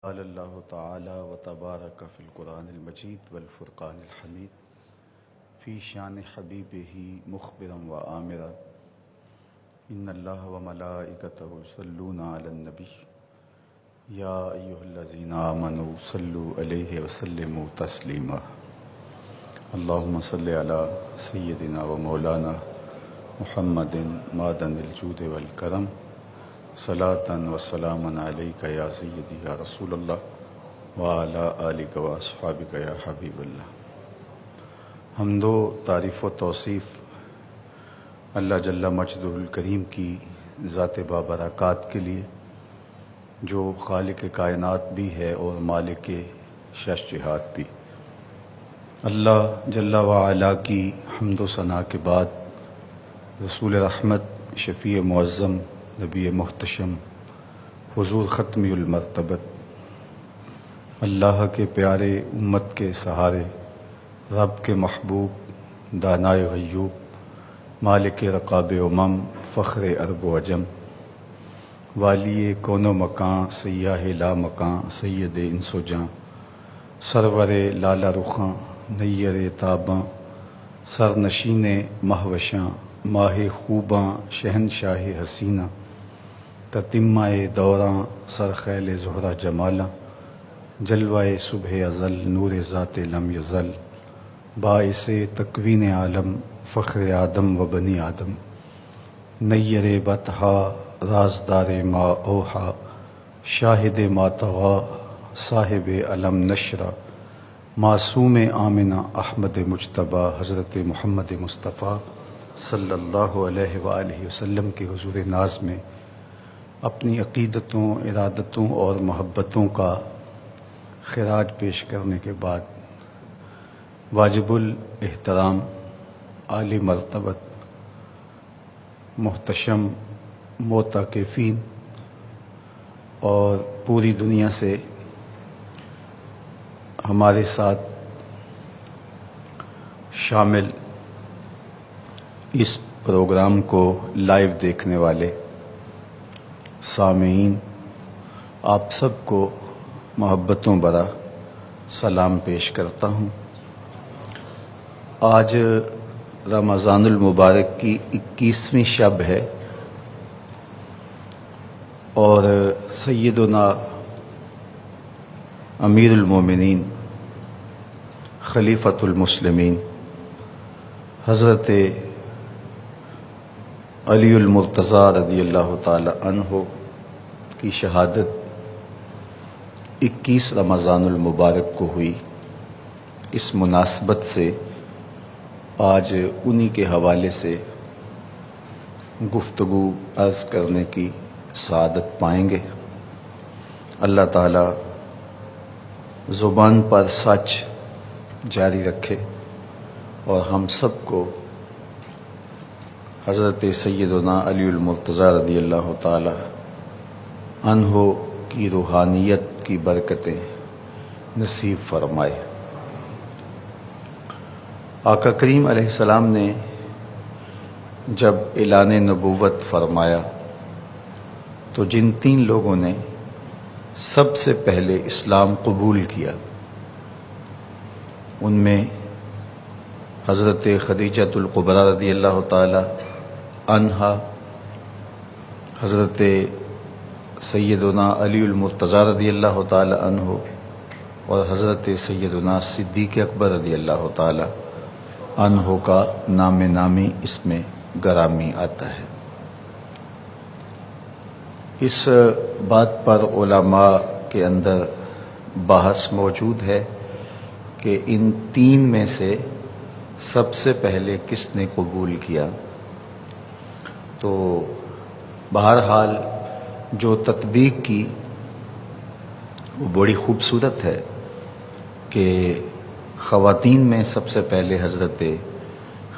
قال اللہ تعالی و تبارک فی القرآن المجید والفرقان الحمید فی شان حبیبہ مخبرا و آمرا ان اللہ و ملائکتہ یصلون علی النبی یا ایہا الذین آمنوا صلوا علیہ وسلموا تسلیما اللہم صلی علی سیدنا و مولانا محمد معدن الجود والکرم صلاۃ و سلام علیک یا سیدی یا رسول اللہ وعلی آلک و اصحابک یا حبیب اللہ۔ حمد و تعریف و توصیف اللہ جل مجدہ الکریم کی ذات بابرکات کے لیے، جو خالق کائنات بھی ہے اور مالک شش جہات بھی۔ اللہ جل وعلا کی حمد و ثنا کے بعد رسول رحمت، شفیع معظم، نبی محتشم، حضور ختمی المرتبت، اللہ کے پیارے، امت کے سہارے، رب کے محبوب، دانائے غیوب، مالک رقاب امم، فخر عرب و عجم، والی کون و مکان، سیاہ لا مکان، سید انس و جاں، سرور لالا رخاں، نیر تاباں، سرنشین مہوشاں، ماہ خوباں، شہنشاہ حسینہ، تتمہ دوراں، سرخیل زہرہ جمالاں، جلوہ صبح ازل، نور ذات لم یزل، باعث تکوین عالم، فخر آدم و بنی آدم، نیر بطحا، رازدار ما اوحا، شاہد ما طغا، صاحب علم نشرہ، معصوم آمنہ، احمد مجتبیٰ، حضرت محمد مصطفیٰ صلی اللہ علیہ وآلہ وسلم کے حضور ناز میں اپنی عقیدتوں، ارادتوں اور محبتوں کا خراج پیش کرنے کے بعد واجب الاحترام، عالی مرتبت، محتشم، معتکفین اور پوری دنیا سے ہمارے ساتھ شامل اس پروگرام کو لائیو دیکھنے والے سامعین، آپ سب کو محبتوں برا سلام پیش کرتا ہوں۔ آج رمضان المبارک کی 21ویں شب ہے اور سیدنا امیر المومنین، خلیفۃ المسلمین، حضرت علی المرتضیٰ رضی اللہ تعالی عنہ کی شہادت 21 رمضان المبارک کو ہوئی۔ اس مناسبت سے آج انہی کے حوالے سے گفتگو عرض کرنے کی سعادت پائیں گے۔ اللہ تعالی زبان پر سچ جاری رکھے اور ہم سب کو حضرت سیدنا علی المرتضیٰ رضی اللہ تعالی عنہ کی روحانیت کی برکتیں نصیب فرمائے۔ آقا کریم علیہ السلام نے جب اعلان نبوت فرمایا تو جن 3 لوگوں نے سب سے پہلے اسلام قبول کیا، ان میں حضرت خدیجۃ الکبریٰ رضی اللہ تعالی عنہا، حضرت سیدنا علی المرتضیٰ رضی اللہ تعالی عنہ اور حضرت سیدنا صدیق اکبر رضی اللہ تعالی عنہ کا نام نامی اس میں گرامی آتا ہے۔ اس بات پر علماء کے اندر بحث موجود ہے کہ ان 3 میں سے سب سے پہلے کس نے قبول کیا، تو بہرحال جو تطبیق کی وہ بڑی خوبصورت ہے کہ خواتین میں سب سے پہلے حضرت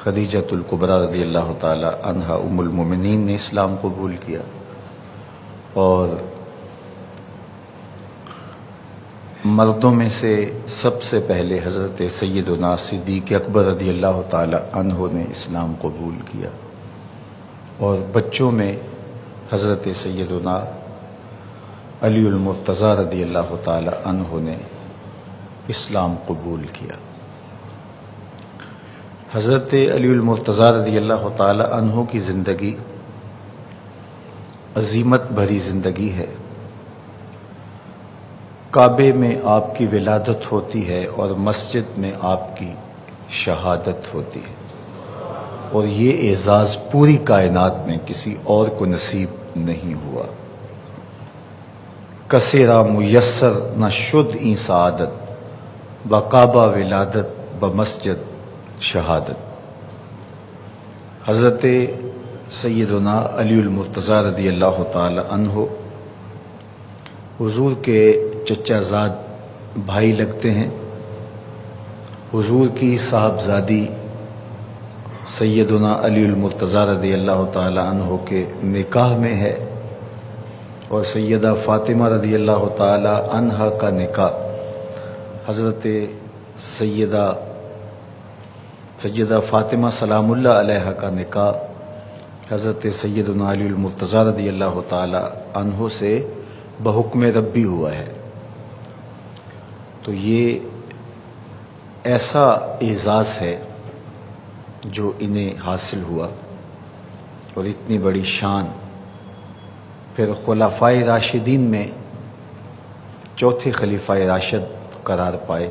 خدیجۃ الکبریٰ رضی اللہ تعالی عنہا ام المومنین نے اسلام قبول کیا، اور مردوں میں سے سب سے پہلے حضرت سیدنا صدیق اکبر رضی اللہ تعالی عنہ نے اسلام قبول کیا، اور بچوں میں حضرت سیدنا علی المرتضیٰ رضی اللہ تعالی عنہ نے اسلام قبول کیا۔ حضرت علی المرتضیٰ رضی اللہ تعالی عنہ کی زندگی عظیمت بھری زندگی ہے۔ کعبے میں آپ کی ولادت ہوتی ہے اور مسجد میں آپ کی شہادت ہوتی ہے، اور یہ اعزاز پوری کائنات میں کسی اور کو نصیب نہیں ہوا۔ کسیرا میسر نہ شد این سعادت، بکعبہ ولادت بمسجد شہادت۔ حضرت سیدنا علی المرتضیٰ رضی اللہ تعالی عنہ حضور کے چچا زاد بھائی لگتے ہیں۔ حضور کی صاحبزادی سیدنا علی المرتضیٰ رضی اللہ تعالی عنہ کے نکاح میں ہے، اور سیدہ فاطمہ رضی اللہ تعالی عنہ کا نکاح حضرت سیدہ فاطمہ سلام اللہ علیہ کا نکاح حضرت سیدنا علی المرتضیٰ رضی اللہ تعالی عنہ سے بحکم ربی ہوا ہے۔ تو یہ ایسا اعزاز ہے جو انہیں حاصل ہوا، اور اتنی بڑی شان۔ پھر خلفائے راشدین میں چوتھے خلیفہ راشد قرار پائے۔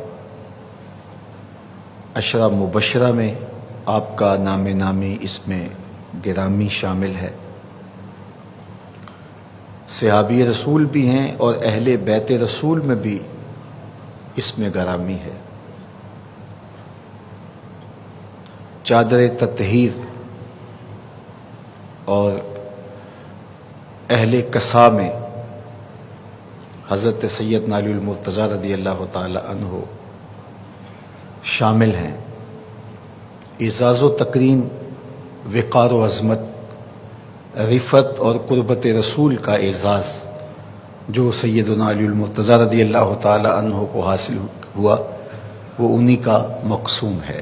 عشرہ مبشرہ میں آپ کا نام نامی اس میں گرامی شامل ہے۔ صحابی رسول بھی ہیں اور اہل بیت رسول میں بھی اس میں گرامی ہے۔ چادر تطہیر اور اہل کسا میں حضرت سیدنا علی المرتضیٰ رضی اللہ تعالی عنہ شامل ہیں۔ اعزاز و تکریم، وقار و عظمت، رفعت اور قربت رسول کا اعزاز جو سیدنا علی المرتضیٰ رضی اللہ تعالی عنہ کو حاصل ہوا، وہ انہی کا مقسوم ہے۔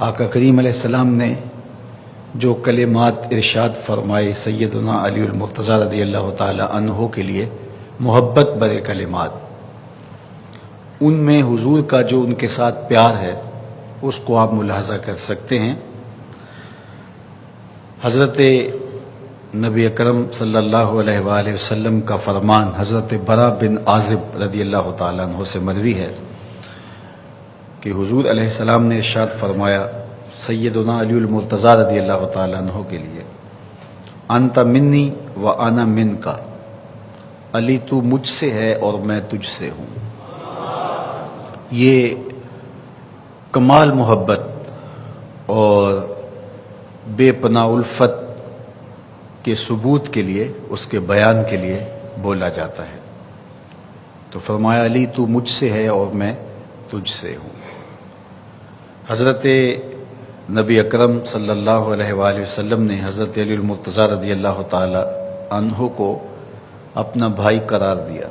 آقا کریم علیہ السلام نے جو کلمات ارشاد فرمائے سیدنا علی المرتضیٰ رضی اللہ تعالی عنہ کے لیے، محبت برے کلمات، ان میں حضور کا جو ان کے ساتھ پیار ہے اس کو آپ ملاحظہ کر سکتے ہیں۔ حضرت نبی اکرم صلی اللہ علیہ وآلہ وسلم کا فرمان حضرت برا بن عازب رضی اللہ تعالیٰ عنہ سے مروی ہے کہ حضور علیہ السلام نے ارشاد فرمایا سیدنا علی المرتضیٰ رضی اللہ تعالیٰ عنہ کے لیے، انت منی و انا منکا، علی تو مجھ سے ہے اور میں تجھ سے ہوں۔ یہ کمال محبت اور بے پناہ الفت کے ثبوت کے لیے، اس کے بیان کے لیے بولا جاتا ہے۔ تو فرمایا علی تو مجھ سے ہے اور میں تجھ سے ہوں۔ حضرت نبی اکرم صلی اللہ علیہ وآلہ وسلم نے حضرت علی المرتضیٰ رضی اللہ تعالی عنہ کو اپنا بھائی قرار دیا۔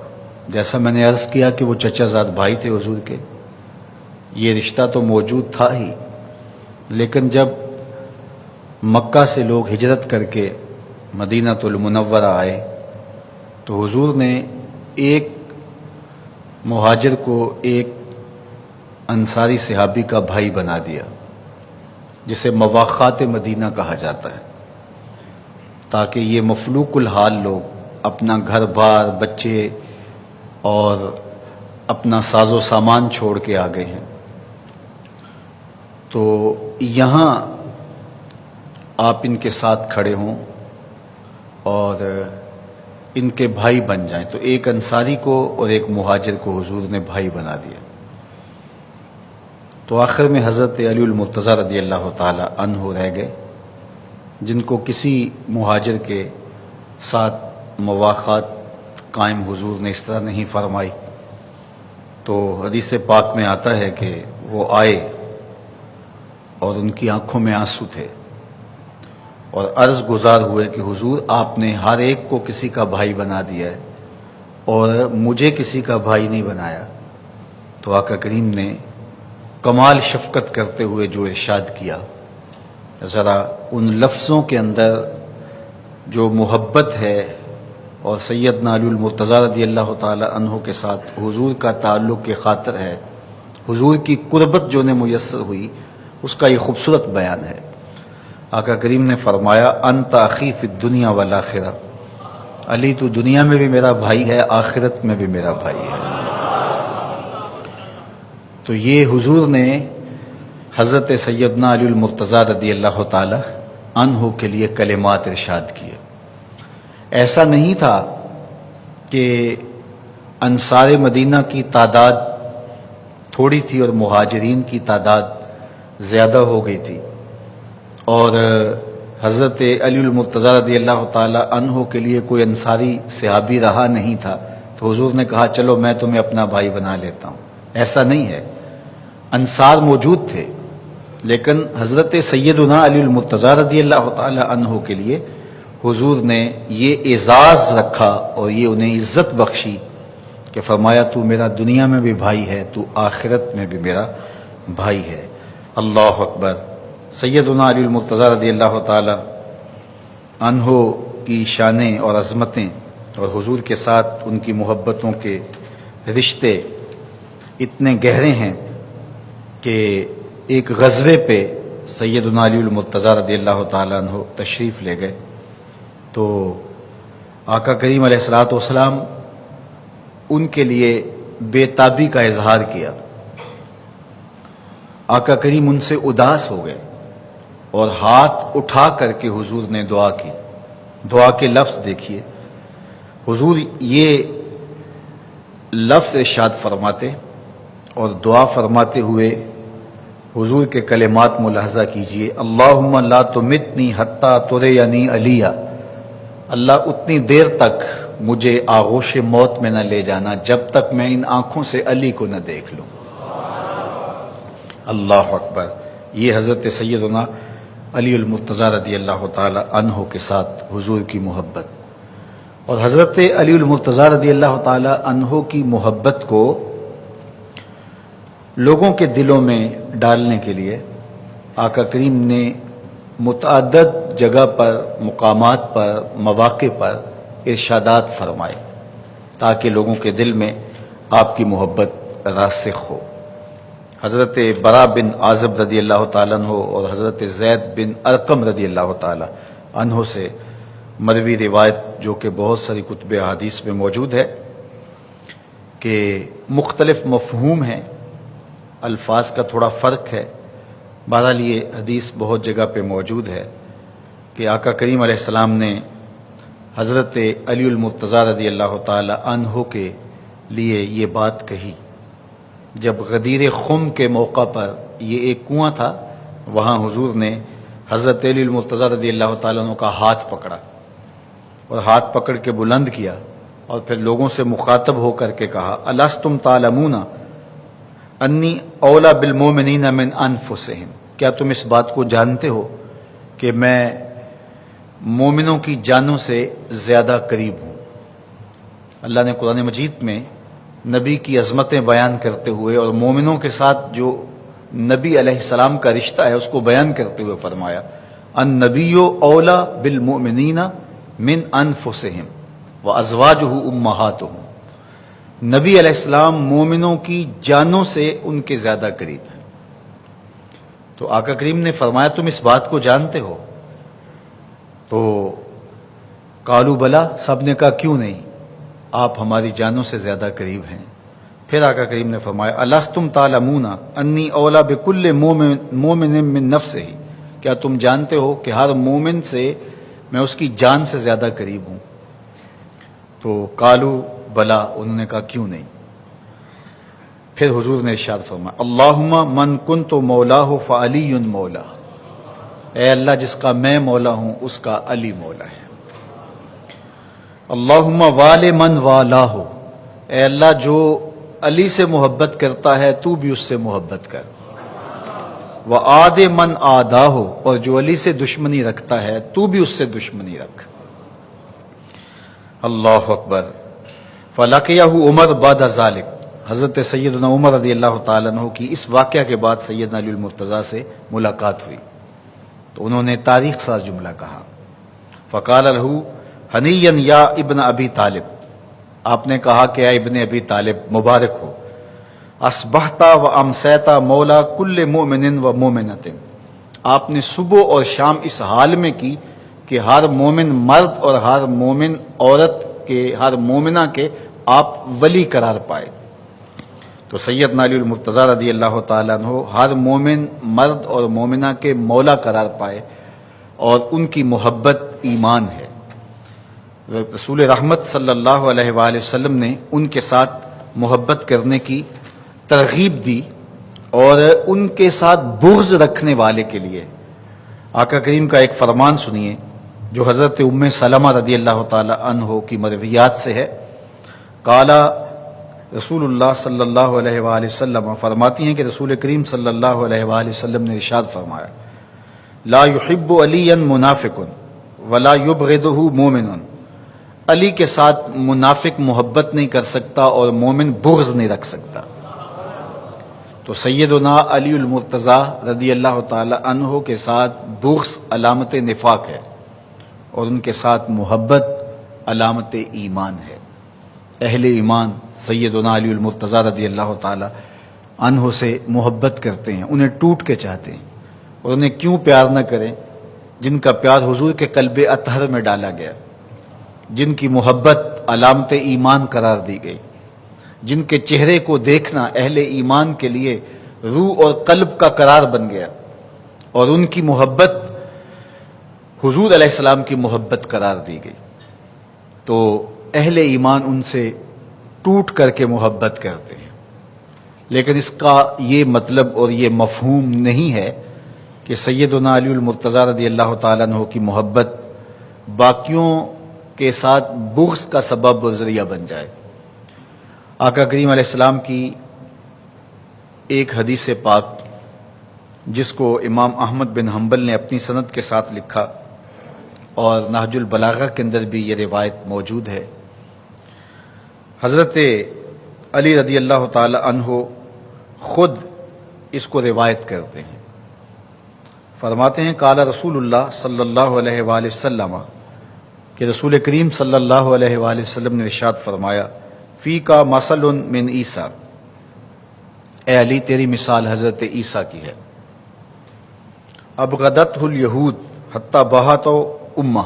جیسا میں نے عرض کیا کہ وہ چچا زاد بھائی تھے حضور کے، یہ رشتہ تو موجود تھا ہی، لیکن جب مکہ سے لوگ ہجرت کر کے مدینہ المنورہ آئے تو حضور نے ایک مہاجر کو ایک انصاری صحابی کا بھائی بنا دیا، جسے مواخات مدینہ کہا جاتا ہے، تاکہ یہ مفلوق الحال لوگ اپنا گھر بار، بچے اور اپنا ساز و سامان چھوڑ کے آ گئے ہیں، تو یہاں آپ ان کے ساتھ کھڑے ہوں اور ان کے بھائی بن جائیں۔ تو ایک انصاری کو اور ایک مہاجر کو حضور نے بھائی بنا دیا۔ تو آخر میں حضرت علی المرتضیٰ رضی اللہ تعالی عنہ رہ گئے، جن کو کسی مہاجر کے ساتھ مواخات قائم حضور نے اس طرح نہیں فرمائی۔ تو حدیث پاک میں آتا ہے کہ وہ آئے اور ان کی آنکھوں میں آنسو تھے، اور عرض گزار ہوئے کہ حضور آپ نے ہر ایک کو کسی کا بھائی بنا دیا ہے اور مجھے کسی کا بھائی نہیں بنایا۔ تو آقا کریم نے کمال شفقت کرتے ہوئے جو ارشاد کیا، ذرا ان لفظوں کے اندر جو محبت ہے اور سیدنا علی المرتضیٰ رضی اللہ تعالی عنہ کے ساتھ حضور کا تعلق کی خاطر ہے، حضور کی قربت جو نے میسر ہوئی، اس کا یہ خوبصورت بیان ہے۔ آقا کریم نے فرمایا انت اخی فی الدنیا والآخرہ، علی تو دنیا میں بھی میرا بھائی ہے، آخرت میں بھی میرا بھائی ہے۔ تو یہ حضور نے حضرت سیدنا علی المرتضیٰ رضی اللہ تعالی عنہ کے لیے کلمات ارشاد کیے۔ ایسا نہیں تھا کہ انصار مدینہ کی تعداد تھوڑی تھی اور مہاجرین کی تعداد زیادہ ہو گئی تھی، اور حضرت علی المرتضیٰ رضی اللہ تعالی عنہ کے لیے کوئی انصاری صحابی رہا نہیں تھا تو حضور نے کہا چلو میں تمہیں اپنا بھائی بنا لیتا ہوں۔ ایسا نہیں ہے، انصار موجود تھے، لیکن حضرت سیدنا علی المرتضیٰ رضی اللہ تعالی عنہ کے لیے حضور نے یہ اعزاز رکھا اور یہ انہیں عزت بخشی کہ فرمایا تو میرا دنیا میں بھی بھائی ہے، تو آخرت میں بھی میرا بھائی ہے۔ اللہ اکبر۔ سیدنا علی المرتضیٰ رضی اللہ تعالی عنہ کی شانیں اور عظمتیں اور حضور کے ساتھ ان کی محبتوں کے رشتے اتنے گہرے ہیں کہ ایک غزوے پہ سیدنا علی المرتضیٰ رضی اللہ تعالی عنہ تشریف لے گئے تو آقا کریم علیہ الصلوۃ والسلام ان کے لیے بے تابی کا اظہار کیا۔ آقا کریم ان سے اداس ہو گئے اور ہاتھ اٹھا کر کے حضور نے دعا کی۔ دعا کے لفظ دیکھیے، حضور یہ لفظ ارشاد فرماتے اور دعا فرماتے ہوئے حضور کے کلمات ملاحظہ کیجئے، اللہم لا تمتنی حتی ترینی علیہ، اللہ اتنی دیر تک مجھے آغوش موت میں نہ لے جانا جب تک میں ان آنکھوں سے علی کو نہ دیکھ لوں۔ اللہ اکبر۔ یہ حضرت سیدنا علی المرتضیٰ رضی اللہ تعالی عنہ کے ساتھ حضور کی محبت، اور حضرت علی المرتضیٰ رضی اللہ تعالی عنہ کی محبت کو لوگوں کے دلوں میں ڈالنے کے لیے آقا کریم نے متعدد جگہ پر، مقامات پر، مواقع پر ارشادات فرمائے تاکہ لوگوں کے دل میں آپ کی محبت راسخ ہو۔ حضرت برا بن عازب رضی اللہ تعالیٰ عنہ اور حضرت زید بن ارقم رضی اللہ تعالیٰ عنہ سے مروی روایت جو کہ بہت ساری کتب احادیث میں موجود ہے کہ مختلف مفہوم ہیں، الفاظ کا تھوڑا فرق ہے، بہرحال یہ حدیث بہت جگہ پہ موجود ہے کہ آقا کریم علیہ السلام نے حضرت علی المرتضیٰ رضی اللہ تعالی عنہ کے لیے یہ بات کہی جب غدیر خم کے موقع پر، یہ ایک کنواں تھا، وہاں حضور نے حضرت علی المرتضیٰ رضی اللہ تعالیٰ عنہ کا ہاتھ پکڑا اور ہاتھ پکڑ کے بلند کیا اور پھر لوگوں سے مخاطب ہو کر کے کہا الستم تعلمون انی اولا بالمؤمنین من انفسہم، کیا تم اس بات کو جانتے ہو کہ میں مومنوں کی جانوں سے زیادہ قریب ہوں۔ اللہ نے قرآن مجید میں نبی کی عظمتیں بیان کرتے ہوئے اور مومنوں کے ساتھ جو نبی علیہ السلام کا رشتہ ہے اس کو بیان کرتے ہوئے فرمایا النبی اولا بالمؤمنین من انفسہم وازواجہ امہاتہم، نبی علیہ السلام مومنوں کی جانوں سے ان کے زیادہ قریب ہیں۔ تو آقا کریم نے فرمایا تم اس بات کو جانتے ہو؟ تو قالوا بلا، سب نے کہا کیوں نہیں، آپ ہماری جانوں سے زیادہ قریب ہیں۔ پھر آقا کریم نے فرمایا الستم تعلمون انی اولا بکل مومن من نفسہ، کیا تم جانتے ہو کہ ہر مومن سے میں اس کی جان سے زیادہ قریب ہوں؟ تو قالوا بلا، انہوں نے کہا کیوں نہیں۔ پھر حضور نے ارشاد فرمایا اللہم من کنت مولاہ فعلی مولا، اے اللہ جس کا میں مولا ہوں اس کا علی مولا ہے۔ اللہم وال من والاہ، اے اللہ جو علی سے محبت کرتا ہے تو بھی اس سے محبت کر۔ وعاد من عاداہ، اور جو علی سے دشمنی رکھتا ہے تو بھی اس سے دشمنی رکھ۔ اللہ اکبر۔ فلقیہ عمر بعد ذلک، حضرت سیدنا عمر رضی اللہ تعالیٰ عنہ کی اس واقعہ کے بعد سیدنا علی المرتضیٰ سے ملاقات ہوئی تو انہوں نے تاریخ ساز جملہ کہا فقال له ہنیًا یا ابن ابی طالب، آپ نے کہا کہ اے ابن ابی طالب مبارک ہو، اصبحتا و امسیتا مولا کل مومن و مومنۃ، آپ نے صبح اور شام اس حال میں کی کہ ہر مومن مرد اور ہر مومن عورت کے، ہر مومنہ کے آپ ولی قرار پائے۔ تو سیدنا علی المرتضیٰ رضی اللہ تعالیٰ عنہ ہر مومن مرد اور مومنہ کے مولا قرار پائے، اور ان کی محبت ایمان ہے۔ رسول رحمت صلی اللہ علیہ وآلہ وسلم نے ان کے ساتھ محبت کرنے کی ترغیب دی، اور ان کے ساتھ بغض رکھنے والے کے لیے آقا کریم کا ایک فرمان سنیے جو حضرت ام سلمہ رضی اللہ تعالی عنہ کی مرویات سے ہے۔ قال رسول اللہ صلی اللہ علیہ وآلہ وسلم، فرماتی ہیں کہ رسول کریم صلی اللہ علیہ وآلہ وسلم نے ارشاد فرمایا، لا يحب علی منافق ولا یبغضہ مومن، علی کے ساتھ منافق محبت نہیں کر سکتا اور مومن بغض نہیں رکھ سکتا۔ تو سیدنا علی المرتضیٰ رضی اللہ تعالی عنہ کے ساتھ بغض علامت نفاق ہے، اور ان کے ساتھ محبت علامت ایمان ہے۔ اہل ایمان سیدنا علی المرتضیٰ رضی اللہ تعالی عنہ سے محبت کرتے ہیں، انہیں ٹوٹ کے چاہتے ہیں، اور انہیں کیوں پیار نہ کریں جن کا پیار حضور کے قلب اطہر میں ڈالا گیا، جن کی محبت علامت ایمان قرار دی گئی، جن کے چہرے کو دیکھنا اہل ایمان کے لیے روح اور قلب کا قرار بن گیا، اور ان کی محبت حضور علیہ السلام کی محبت قرار دی گئی۔ تو اہل ایمان ان سے ٹوٹ کر کے محبت کرتے ہیں، لیکن اس کا یہ مطلب اور یہ مفہوم نہیں ہے کہ سیدنا علی المرتضیٰ رضی اللہ تعالیٰ عنہ کی محبت باقیوں کے ساتھ بغض کا سبب اور ذریعہ بن جائے۔ آقا کریم علیہ السلام کی ایک حدیث پاک جس کو امام احمد بن حنبل نے اپنی سند کے ساتھ لکھا، اور نہج البلاغہ کے اندر بھی یہ روایت موجود ہے، حضرت علی رضی اللہ تعالی عنہ خود اس کو روایت کرتے ہیں۔ فرماتے ہیں قال رسول اللہ صلی اللہ علیہ وآلہ وسلم، کہ رسول کریم صلی اللہ علیہ وآلہ وسلم نے ارشاد فرمایا، فی کا مثل من عیسیٰ، اے علی تیری مثال حضرت عیسیٰ کی ہے۔ ابغضتہ الیہود حتی بہت امہ،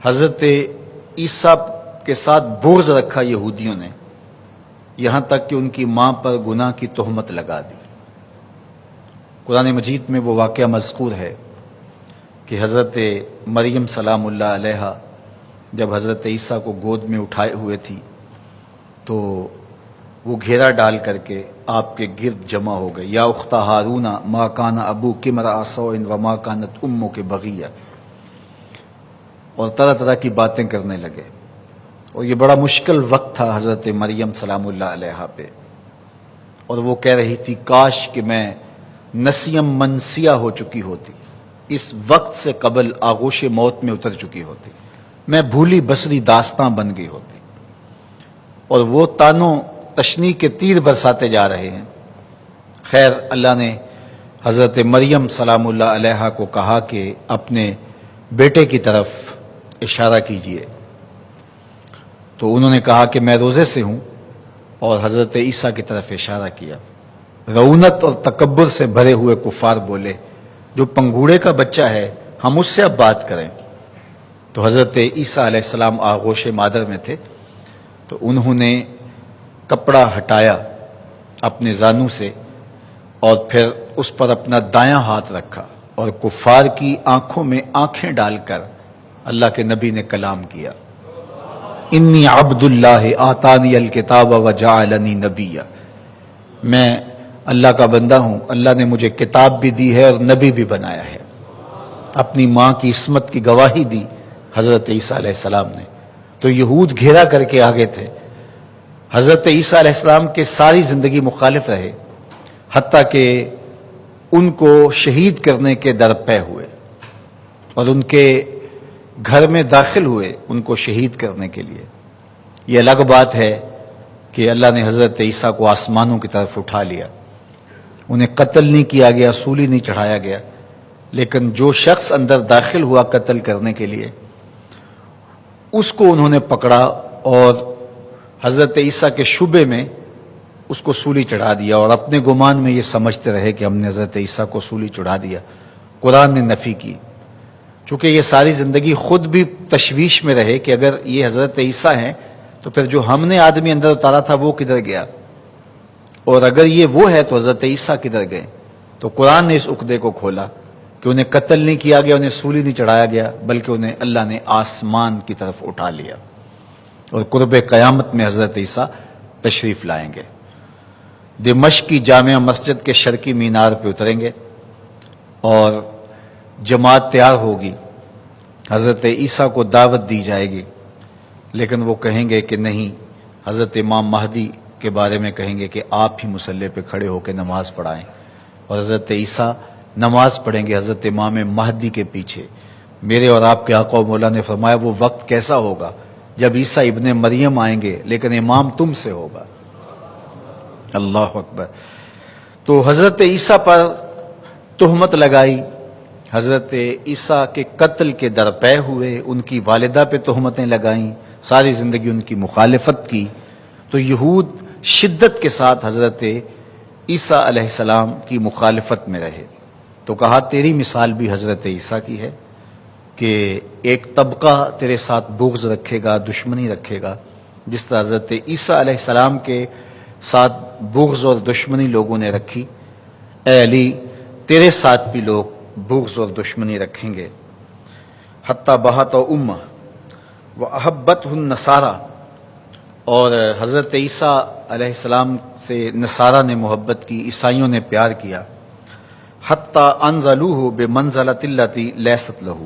حضرت عیسیٰ کے ساتھ بغض رکھا یہودیوں نے، یہاں تک کہ ان کی ماں پر گناہ کی تہمت لگا دی۔ قرآن مجید میں وہ واقعہ مذکور ہے کہ حضرت مریم سلام اللہ علیہا جب حضرت عیسیٰ کو گود میں اٹھائے ہوئے تھی تو وہ گھیرا ڈال کر کے آپ کے گرد جمع ہو گئے، یا اخت ہارون ما کان ابوک امرأ سوء وما کانت امک بغیہ، اور طرح طرح کی باتیں کرنے لگے۔ اور یہ بڑا مشکل وقت تھا حضرت مریم سلام اللہ علیہا پہ، اور وہ کہہ رہی تھی کاش کہ میں نسیم منسیہ ہو چکی ہوتی، اس وقت سے قبل آغوش موت میں اتر چکی ہوتی، میں بھولی بسری داستاں بن گئی ہوتی۔ اور وہ تانوں تشنیع کے تیر برساتے جا رہے ہیں۔ خیر اللہ نے حضرت مریم سلام اللہ علیہا کو کہا کہ اپنے بیٹے کی طرف اشارہ کیجئے، تو انہوں نے کہا کہ میں روزے سے ہوں، اور حضرت عیسیٰ کی طرف اشارہ کیا۔ رعونت اور تکبر سے بھرے ہوئے کفار بولے جو پنگوڑے کا بچہ ہے ہم اس سے اب بات کریں۔ تو حضرت عیسیٰ علیہ السلام آغوش مادر میں تھے، تو انہوں نے کپڑا ہٹایا اپنے زانوں سے، اور پھر اس پر اپنا دایاں ہاتھ رکھا، اور کفار کی آنکھوں میں آنکھیں ڈال کر اللہ کے نبی نے کلام کیا، انی عبد اللہ آتانی الکتاب وجعلنی نبیا، میں اللہ کا بندہ ہوں، اللہ نے مجھے کتاب بھی دی ہے اور نبی بھی بنایا ہے۔ اپنی ماں کی عصمت کی گواہی دی حضرت عیسیٰ علیہ السلام نے۔ تو یہود گھیرا کر کے آگے تھے، حضرت عیسیٰ علیہ السلام کے ساری زندگی مخالف رہے، حتیٰ کہ ان کو شہید کرنے کے درپے ہوئے، اور ان کے گھر میں داخل ہوئے ان کو شہید کرنے کے لیے۔ یہ الگ بات ہے کہ اللہ نے حضرت عیسیٰ کو آسمانوں کی طرف اٹھا لیا، انہیں قتل نہیں کیا گیا، سولی نہیں چڑھایا گیا، لیکن جو شخص اندر داخل ہوا قتل کرنے کے لیے، اس کو انہوں نے پکڑا اور حضرت عیسیٰ کے شبے میں اس کو سولی چڑھا دیا، اور اپنے گمان میں یہ سمجھتے رہے کہ ہم نے حضرت عیسیٰ کو سولی چڑھا دیا۔ قرآن نے نفی کی، چونکہ یہ ساری زندگی خود بھی تشویش میں رہے کہ اگر یہ حضرت عیسیٰ ہیں تو پھر جو ہم نے آدمی اندر اتارا تھا وہ کدھر گیا، اور اگر یہ وہ ہے تو حضرت عیسیٰ کدھر گئے۔ تو قرآن نے اس عقدے کو کھولا کہ انہیں قتل نہیں کیا گیا، انہیں سولی نہیں چڑھایا گیا، بلکہ انہیں اللہ نے آسمان کی طرف اٹھا لیا، اور قرب قیامت میں حضرت عیسیٰ تشریف لائیں گے۔ دمشق کی جامع مسجد کے شرقی مینار پہ اتریں گے اور جماعت تیار ہوگی، حضرت عیسیٰ کو دعوت دی جائے گی، لیکن وہ کہیں گے کہ نہیں، حضرت امام مہدی کے بارے میں کہیں گے کہ آپ ہی مصلی پہ کھڑے ہو کے نماز پڑھائیں، اور حضرت عیسیٰ نماز پڑھیں گے حضرت امام مہدی کے پیچھے۔ میرے اور آپ کے آقا و مولا نے فرمایا وہ وقت کیسا ہوگا جب عیسیٰ ابن مریم آئیں گے لیکن امام تم سے ہوگا۔ اللہ اکبر۔ تو حضرت عیسیٰ پر تہمت لگائی، حضرت عیسیٰ کے قتل کے درپے ہوئے، ان کی والدہ پہ تہمتیں لگائیں، ساری زندگی ان کی مخالفت کی، تو یہود شدت کے ساتھ حضرت عیسیٰ علیہ السلام کی مخالفت میں رہے۔ تو کہا تیری مثال بھی حضرت عیسیٰ کی ہے کہ ایک طبقہ تیرے ساتھ بغض رکھے گا، دشمنی رکھے گا، جس طرح حضرت عیسیٰ علیہ السلام کے ساتھ بغض اور دشمنی لوگوں نے رکھی، اے علی تیرے ساتھ بھی لوگ بغض اور دشمنی رکھیں گے۔ حتیٰ بہت امہ وَأَحَبَّتْهُ النَّصَارَى، اور حضرت عیسیٰ علیہ السلام سے نصارہ نے محبت کی، عیسائیوں نے پیار کیا۔ حتیٰ انزلوہ بمنزلۃ التی لیست لہ،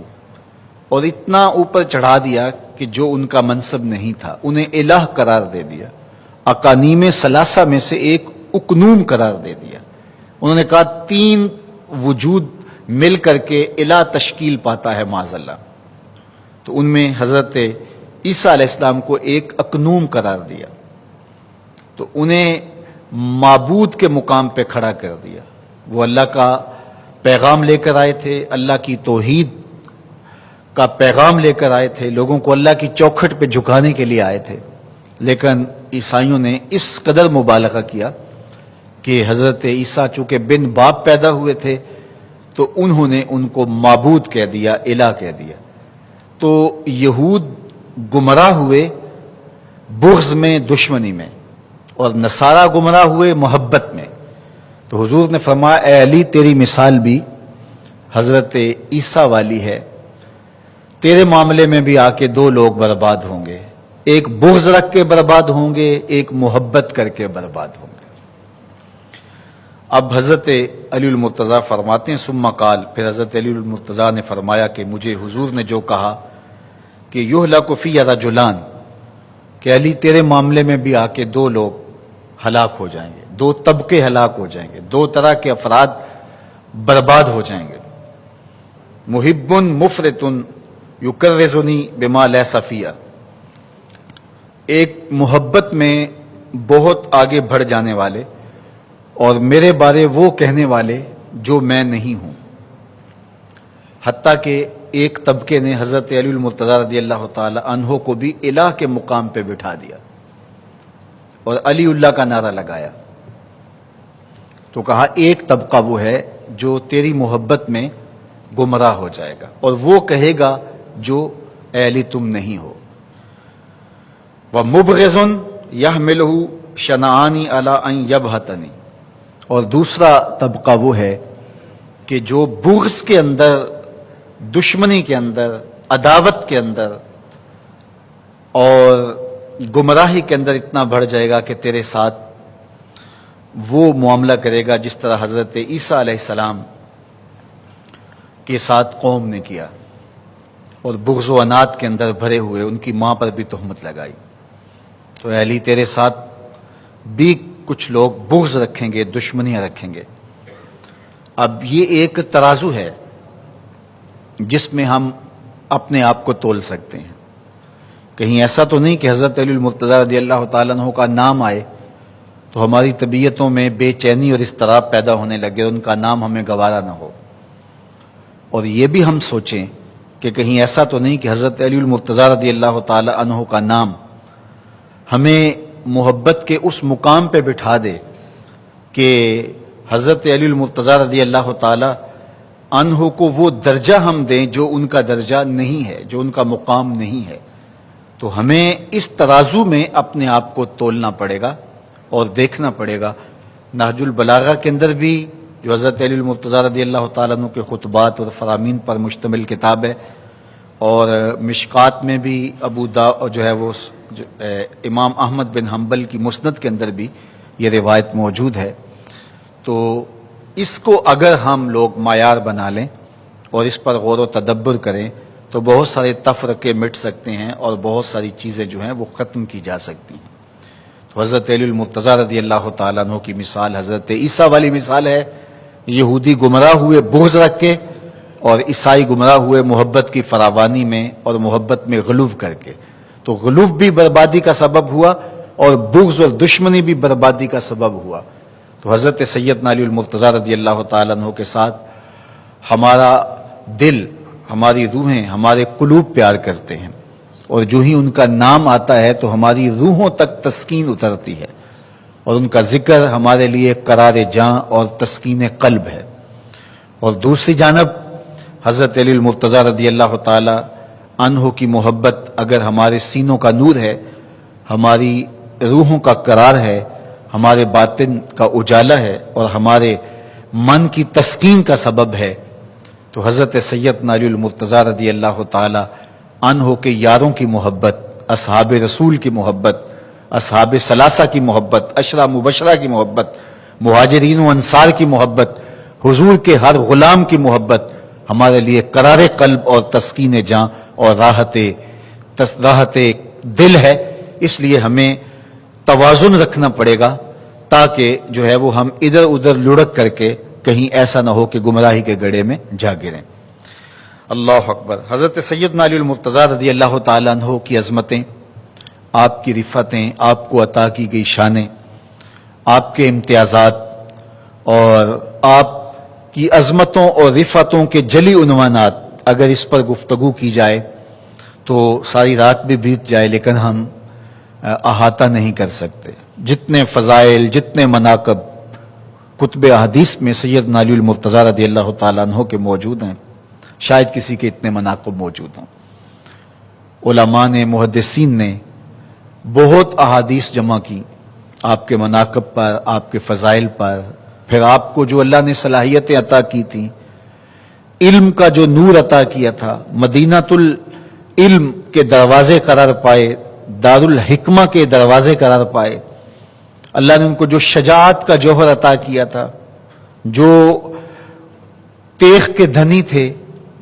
اور اتنا اوپر چڑھا دیا کہ جو ان کا منصب نہیں تھا، انہیں الہ قرار دے دیا، اقانیم ثلاثہ میں سے ایک اقنوم قرار دے دیا۔ انہوں نے کہا تین وجود مل کر کے الہ تشکیل پاتا ہے معاذ اللہ، تو ان میں حضرت عیسیٰ علیہ السلام کو ایک اقنوم قرار دیا، تو انہیں معبود کے مقام پہ کھڑا کر دیا۔ وہ اللہ کا پیغام لے کر آئے تھے، اللہ کی توحید کا پیغام لے کر آئے تھے، لوگوں کو اللہ کی چوکھٹ پہ جھکانے کے لیے آئے تھے، لیکن عیسائیوں نے اس قدر مبالغہ کیا کہ حضرت عیسیٰ چونکہ بن باپ پیدا ہوئے تھے تو انہوں نے ان کو معبود کہہ دیا، الہ کہہ دیا۔ تو یہود گمراہ ہوئے بغض میں، دشمنی میں، اور نصارہ گمراہ ہوئے محبت میں۔ تو حضور نے فرمایا اے علی تیری مثال بھی حضرت عیسیٰ والی ہے، تیرے معاملے میں بھی آ کے دو لوگ برباد ہوں گے، ایک بغض رکھ کے برباد ہوں گے، ایک محبت کر کے برباد ہوں گے۔ اب حضرت علی المرتضیٰ فرماتے ہیں ثم قال، پھر حضرت علی المرتضیٰ نے فرمایا کہ مجھے حضور نے جو کہا کہ یہلک فی رجلان، کہ علی تیرے معاملے میں بھی آ کے دو لوگ ہلاک ہو جائیں گے، دو طبقے ہلاک ہو جائیں گے، دو طرح کے افراد برباد ہو جائیں گے۔ محب مفرط یکرزنی بما لیس فی، ایک محبت میں بہت آگے بڑھ جانے والے اور میرے بارے وہ کہنے والے جو میں نہیں ہوں۔ حتیٰ کہ ایک طبقے نے حضرت علی المرتضیٰ رضی اللہ تعالی عنہ کو بھی الہ کے مقام پہ بٹھا دیا اور علی اللہ کا نعرہ لگایا۔ تو کہا ایک طبقہ وہ ہے جو تیری محبت میں گمراہ ہو جائے گا اور وہ کہے گا جو اے علی تم نہیں ہو۔ وَمُبْغِضٌ يَحْمِلُهُ شَنَعَانِ عَلَىٰ أَن يَبْهَتَنِي، اور دوسرا طبقہ وہ ہے کہ جو بغض کے اندر، دشمنی کے اندر، عداوت کے اندر اور گمراہی کے اندر اتنا بڑھ جائے گا کہ تیرے ساتھ وہ معاملہ کرے گا جس طرح حضرت عیسیٰ علیہ السلام کے ساتھ قوم نے کیا، اور بغض و عناد کے اندر بھرے ہوئے ان کی ماں پر بھی تہمت لگائی۔ تو اے علی تیرے ساتھ بھی کچھ لوگ بغض رکھیں گے، دشمنیاں رکھیں گے۔ اب یہ ایک ترازو ہے جس میں ہم اپنے آپ کو تول سکتے ہیں۔ کہیں ایسا تو نہیں کہ حضرت علی المرتضیٰ رضی اللہ تعالیٰ عنہ کا نام آئے تو ہماری طبیعتوں میں بے چینی اور اضطراب پیدا ہونے لگے، ان کا نام ہمیں گوارا نہ ہو۔ اور یہ بھی ہم سوچیں کہ کہیں ایسا تو نہیں کہ حضرت علی المرتضیٰ رضی اللہ تعالی عنہ کا نام ہمیں محبت کے اس مقام پہ بٹھا دے کہ حضرت علی المرتضیٰ رضی اللہ تعالی عنہ کو وہ درجہ ہم دیں جو ان کا درجہ نہیں ہے، جو ان کا مقام نہیں ہے۔ تو ہمیں اس ترازو میں اپنے آپ کو تولنا پڑے گا اور دیکھنا پڑے گا۔ نہج البلاغہ کے اندر بھی جو حضرت علی المرتضیٰ رضی اللہ تعالیٰ عنہ کے خطبات اور فرامین پر مشتمل کتاب ہے، اور مشکات میں بھی جو ہے وہ امام احمد بن حنبل کی مسند کے اندر بھی یہ روایت موجود ہے۔ تو اس کو اگر ہم لوگ معیار بنا لیں اور اس پر غور و تدبر کریں تو بہت سارے تفرقے مٹ سکتے ہیں اور بہت ساری چیزیں جو ہیں وہ ختم کی جا سکتی ہیں۔ تو حضرت علی المرتضیٰ رضی اللہ تعالیٰ عنہ کی مثال حضرت عیسیٰ والی مثال ہے، یہودی گمراہ ہوئے بغض رکھ کے اور عیسائی گمراہ ہوئے محبت کی فراوانی میں اور محبت میں غلو کر کے۔ تو غلو بھی بربادی کا سبب ہوا اور بغض اور دشمنی بھی بربادی کا سبب ہوا۔ تو حضرت سیدنا علی المرتضیٰ رضی اللہ تعالیٰ عنہ کے ساتھ ہمارا دل، ہماری روحیں، ہمارے قلوب پیار کرتے ہیں، اور جو ہی ان کا نام آتا ہے تو ہماری روحوں تک تسکین اترتی ہے، اور ان کا ذکر ہمارے لیے قرار جاں اور تسکین قلب ہے۔ اور دوسری جانب حضرت علی المرتضیٰ رضی اللہ تعالی عنہ کی محبت اگر ہمارے سینوں کا نور ہے، ہماری روحوں کا قرار ہے، ہمارے باطن کا اجالا ہے اور ہمارے من کی تسکین کا سبب ہے، تو حضرت سیدنا علی المرتضیٰ رضی اللہ تعالی عنہ کے یاروں کی محبت، اصحاب رسول کی محبت، اصحاب ثلاثہ کی محبت، عشرہ مبشرہ کی محبت، مہاجرین و انصار کی محبت، حضور کے ہر غلام کی محبت ہمارے لیے قرار قلب اور تسکین جاں اور راحت دل ہے۔ اس لیے ہمیں توازن رکھنا پڑے گا تاکہ جو ہے وہ ہم ادھر ادھر لڑک کر کے کہیں ایسا نہ ہو کہ گمراہی کے گڑھے میں جا گریں۔ اللہ اکبر۔ حضرت سیدنا علی المرتضیٰ رضی اللہ تعالیٰ عنہ کی عظمتیں، آپ کی رفتیں، آپ کو عطا کی گئی شانیں، آپ کے امتیازات اور آپ کی عظمتوں اور رفتوں کے جلی عنوانات، اگر اس پر گفتگو کی جائے تو ساری رات بھی بیت جائے لیکن ہم احاطہ نہیں کر سکتے۔ جتنے فضائل، جتنے مناقب کتب احادیث میں سیدنا علی المرتضیٰ رضی اللہ تعالیٰ عنہ کے موجود ہیں، شاید کسی کے اتنے مناقب موجود ہوں۔ علماء نے، محدثین نے بہت احادیث جمع کی آپ کے مناقب پر، آپ کے فضائل پر، پھر آپ کو جو اللہ نے صلاحیتیں عطا کی تھیں، علم کا جو نور عطا کیا تھا، مدینۃ العلم کے دروازے قرار پائے، دار الحکمہ کے دروازے قرار پائے، اللہ نے ان کو جو شجاعت کا جوہر عطا کیا تھا، جو تیغ کے دھنی تھے،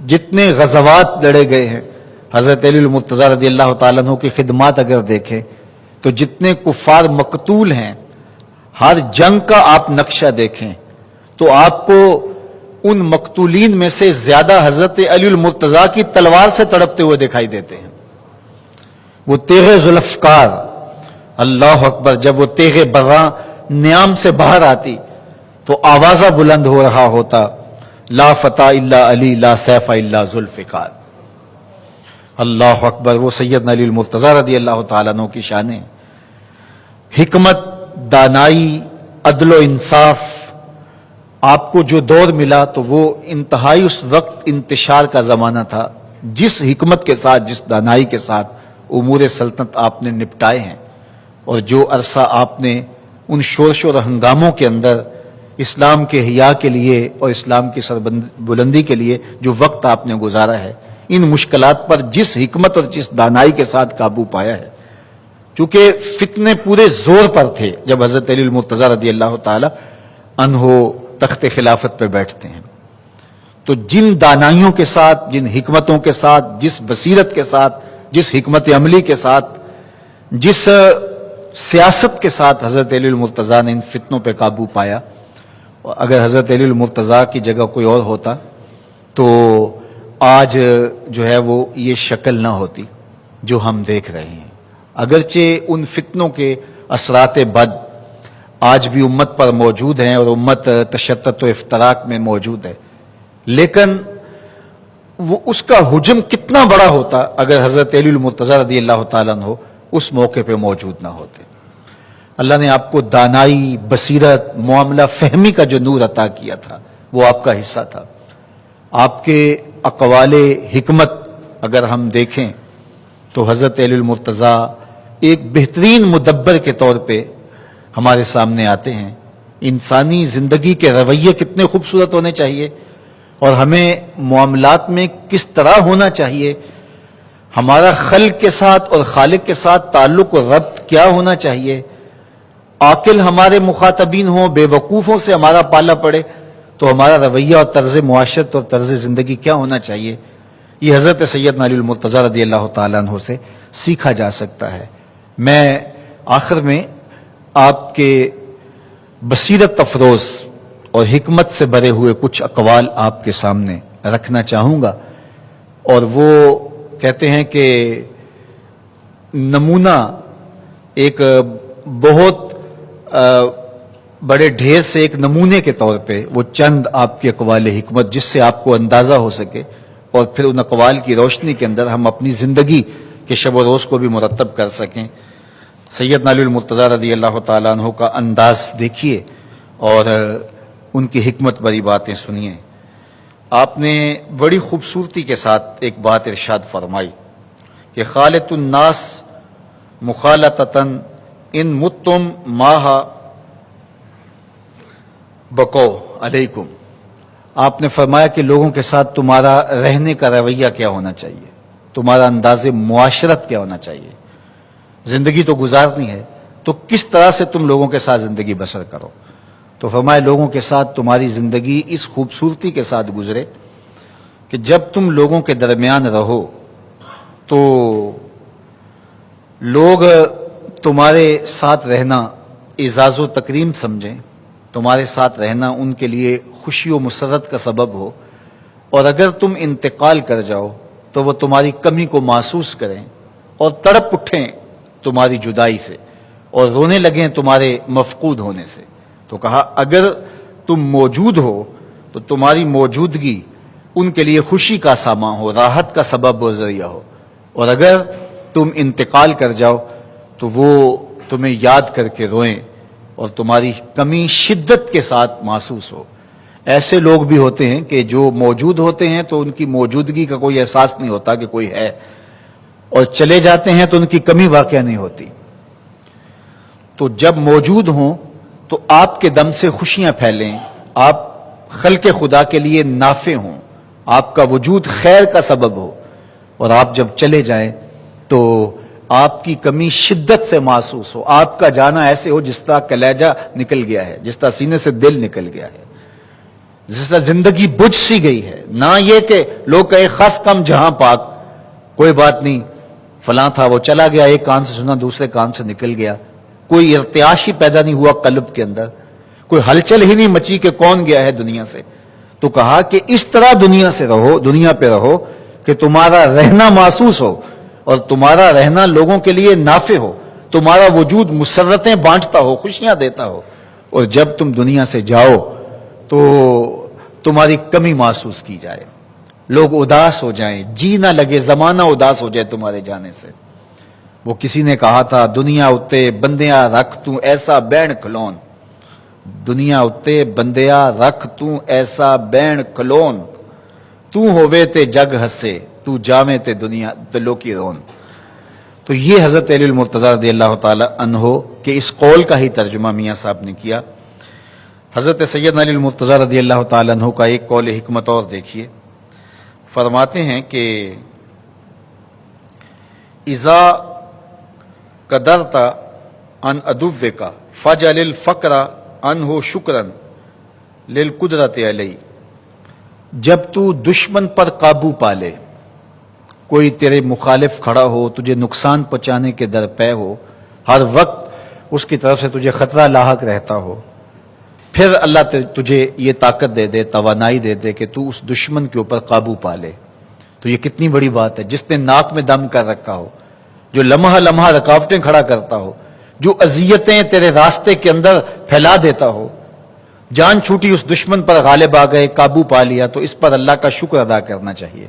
جتنے غزوات لڑے گئے ہیں، حضرت علی المرتضیٰ رضی اللہ تعالیٰ عنہ کی خدمات اگر دیکھیں تو جتنے کفار مقتول ہیں، ہر جنگ کا آپ نقشہ دیکھیں تو آپ کو ان مقتولین میں سے زیادہ حضرت علی المرتضیٰ کی تلوار سے تڑپتے ہوئے دکھائی دیتے ہیں۔ وہ تیغ ذوالفقار، اللہ اکبر، جب وہ تیغ بغاں نیام سے باہر آتی تو آوازہ بلند ہو رہا ہوتا، لا فتح الا علی، لا سیف الا ذوالفقار۔ اللہ اکبر۔ وہ سیدنا علی المرتضیٰ رضی اللہ تعالیٰ عنہ کی شانیں، حکمت، دانائی، عدل و انصاف۔ آپ کو جو دور ملا تو وہ انتہائی اس وقت انتشار کا زمانہ تھا، جس حکمت کے ساتھ، جس دانائی کے ساتھ امور سلطنت آپ نے نپٹائے ہیں، اور جو عرصہ آپ نے ان شورش اور ہنگاموں کے اندر اسلام کے احیاء کے لیے اور اسلام کی سربلندی کے لیے جو وقت آپ نے گزارا ہے، ان مشکلات پر جس حکمت اور جس دانائی کے ساتھ قابو پایا ہے، چونکہ فتنے پورے زور پر تھے جب حضرت علی المرتضیٰ رضی اللہ تعالی عنہ تخت خلافت پہ بیٹھتے ہیں، تو جن دانائیوں کے ساتھ، جن حکمتوں کے ساتھ، جس بصیرت کے ساتھ، جس حکمت عملی کے ساتھ، جس سیاست کے ساتھ حضرت علی المرتضیٰ نے ان فتنوں پہ قابو پایا، اگر حضرت علی المرتضیٰ کی جگہ کوئی اور ہوتا تو آج جو ہے وہ یہ شکل نہ ہوتی جو ہم دیکھ رہے ہیں۔ اگرچہ ان فتنوں کے اثرات بد آج بھی امت پر موجود ہیں اور امت تشتت و افتراق میں موجود ہے، لیکن وہ اس کا حجم کتنا بڑا ہوتا اگر حضرت علی المرتضی رضی اللہ تعالیٰ عنہ اس موقع پہ موجود نہ ہوتے۔ اللہ نے آپ کو دانائی، بصیرت، معاملہ فہمی کا جو نور عطا کیا تھا وہ آپ کا حصہ تھا۔ آپ کے اقوال حکمت اگر ہم دیکھیں تو حضرت علی المرتضی ایک بہترین مدبر کے طور پہ ہمارے سامنے آتے ہیں۔ انسانی زندگی کے رویے کتنے خوبصورت ہونے چاہیے اور ہمیں معاملات میں کس طرح ہونا چاہیے، ہمارا خلق کے ساتھ اور خالق کے ساتھ تعلق و ربط کیا ہونا چاہیے، عاقل ہمارے مخاطبین ہوں، بے وقوفوں سے ہمارا پالا پڑے تو ہمارا رویہ اور طرز معاشرت اور طرز زندگی کیا ہونا چاہیے، یہ حضرت سیدنا علی المرتضی رضی اللہ تعالیٰ عنہ سے سیکھا جا سکتا ہے۔ میں آخر میں آپ کے بصیرت افروز اور حکمت سے بھرے ہوئے کچھ اقوال آپ کے سامنے رکھنا چاہوں گا، اور وہ کہتے ہیں کہ نمونہ ایک بہت بڑے ڈھیر سے ایک نمونے کے طور پہ وہ چند آپ کے اقوال حکمت جس سے آپ کو اندازہ ہو سکے، اور پھر ان اقوال کی روشنی کے اندر ہم اپنی زندگی کے شب و روز کو بھی مرتب کر سکیں۔ سیدنا علی المرتضی رضی اللہ تعالیٰ عنہ کا انداز دیکھیے اور ان کی حکمت بری باتیں سنیے۔ آپ نے بڑی خوبصورتی کے ساتھ ایک بات ارشاد فرمائی کہ خالط الناس مخالطتاً ان متم ماہ بقو علیکم۔ آپ نے فرمایا کہ لوگوں کے ساتھ تمہارا رہنے کا رویہ کیا ہونا چاہیے، تمہارا انداز معاشرت کیا ہونا چاہیے۔ زندگی تو گزارنی ہے تو کس طرح سے تم لوگوں کے ساتھ زندگی بسر کرو، تو فرمایا لوگوں کے ساتھ تمہاری زندگی اس خوبصورتی کے ساتھ گزرے کہ جب تم لوگوں کے درمیان رہو تو لوگ تمہارے ساتھ رہنا اعزاز و تکریم سمجھیں، تمہارے ساتھ رہنا ان کے لیے خوشی و مسرت کا سبب ہو، اور اگر تم انتقال کر جاؤ تو وہ تمہاری کمی کو محسوس کریں اور تڑپ اٹھیں تمہاری جدائی سے اور رونے لگیں تمہارے مفقود ہونے سے۔ تو کہا اگر تم موجود ہو تو تمہاری موجودگی ان کے لیے خوشی کا سامان ہو، راحت کا سبب و ذریعہ ہو، اور اگر تم انتقال کر جاؤ تو وہ تمہیں یاد کر کے روئیں اور تمہاری کمی شدت کے ساتھ محسوس ہو۔ ایسے لوگ بھی ہوتے ہیں کہ جو موجود ہوتے ہیں تو ان کی موجودگی کا کوئی احساس نہیں ہوتا کہ کوئی ہے، اور چلے جاتے ہیں تو ان کی کمی واقع نہیں ہوتی۔ تو جب موجود ہوں تو آپ کے دم سے خوشیاں پھیلیں، آپ خلق خدا کے لیے نافع ہوں، آپ کا وجود خیر کا سبب ہو، اور آپ جب چلے جائیں تو آپ کی کمی شدت سے محسوس ہو، آپ کا جانا ایسے ہو جس طرح کلیجہ نکل گیا ہے، جس طرح سینے سے دل نکل گیا ہے، جس طرح زندگی بجھ سی گئی ہے۔ نہ یہ کہ لوگ کہے خاص کم جہاں پاک، کوئی بات نہیں فلاں تھا وہ چلا گیا، ایک کان سے سنا دوسرے کان سے نکل گیا، کوئی ارتعاش ہی پیدا نہیں ہوا قلب کے اندر، کوئی ہلچل ہی نہیں مچی کہ کون گیا ہے دنیا سے۔ تو کہا کہ اس طرح دنیا سے رہو، دنیا پہ رہو کہ تمہارا رہنا محسوس ہو اور تمہارا رہنا لوگوں کے لیے نافع ہو، تمہارا وجود مسرتیں بانٹتا ہو، خوشیاں دیتا ہو، اور جب تم دنیا سے جاؤ تو تمہاری کمی محسوس کی جائے، لوگ اداس ہو جائیں، جی نہ لگے، زمانہ اداس ہو جائے تمہارے جانے سے۔ وہ کسی نے کہا تھا دنیا اتے بندیاں رکھ تو ایسا بین کھلون، دنیا اتے بندیاں رکھ تو ایسا بین کھلون، تو ہووے تے جگ ہسے تو جاویں تے دنیا دلوں کی رون۔ تو یہ حضرت علی المرتضی رضی اللہ تعالی عنہ کہ اس قول کا ہی ترجمہ میاں صاحب نے کیا۔ حضرت سیدنا علی المرتضی رضی اللہ تعالی عنہ کا ایک قول حکمت اور دیکھیے، فرماتے ہیں کہ اذا قدرت ان عدوک فجعل الفقر عنہ شکرا للقدرت علیہ، جب تو دشمن پر قابو پالے، کوئی تیرے مخالف کھڑا ہو، تجھے نقصان پہنچانے کے درپے ہو، ہر وقت اس کی طرف سے تجھے خطرہ لاحق رہتا ہو، پھر اللہ تجھے یہ طاقت دے دے، توانائی دے دے کہ تو اس دشمن کے اوپر قابو پالے، تو یہ کتنی بڑی بات ہے۔ جس نے ناک میں دم کر رکھا ہو، جو لمحہ لمحہ رکاوٹیں کھڑا کرتا ہو، جو اذیتیں تیرے راستے کے اندر پھیلا دیتا ہو، جان چھوٹی اس دشمن پر غالب آ گئے، قابو پا لیا، تو اس پر اللہ کا شکر ادا کرنا چاہیے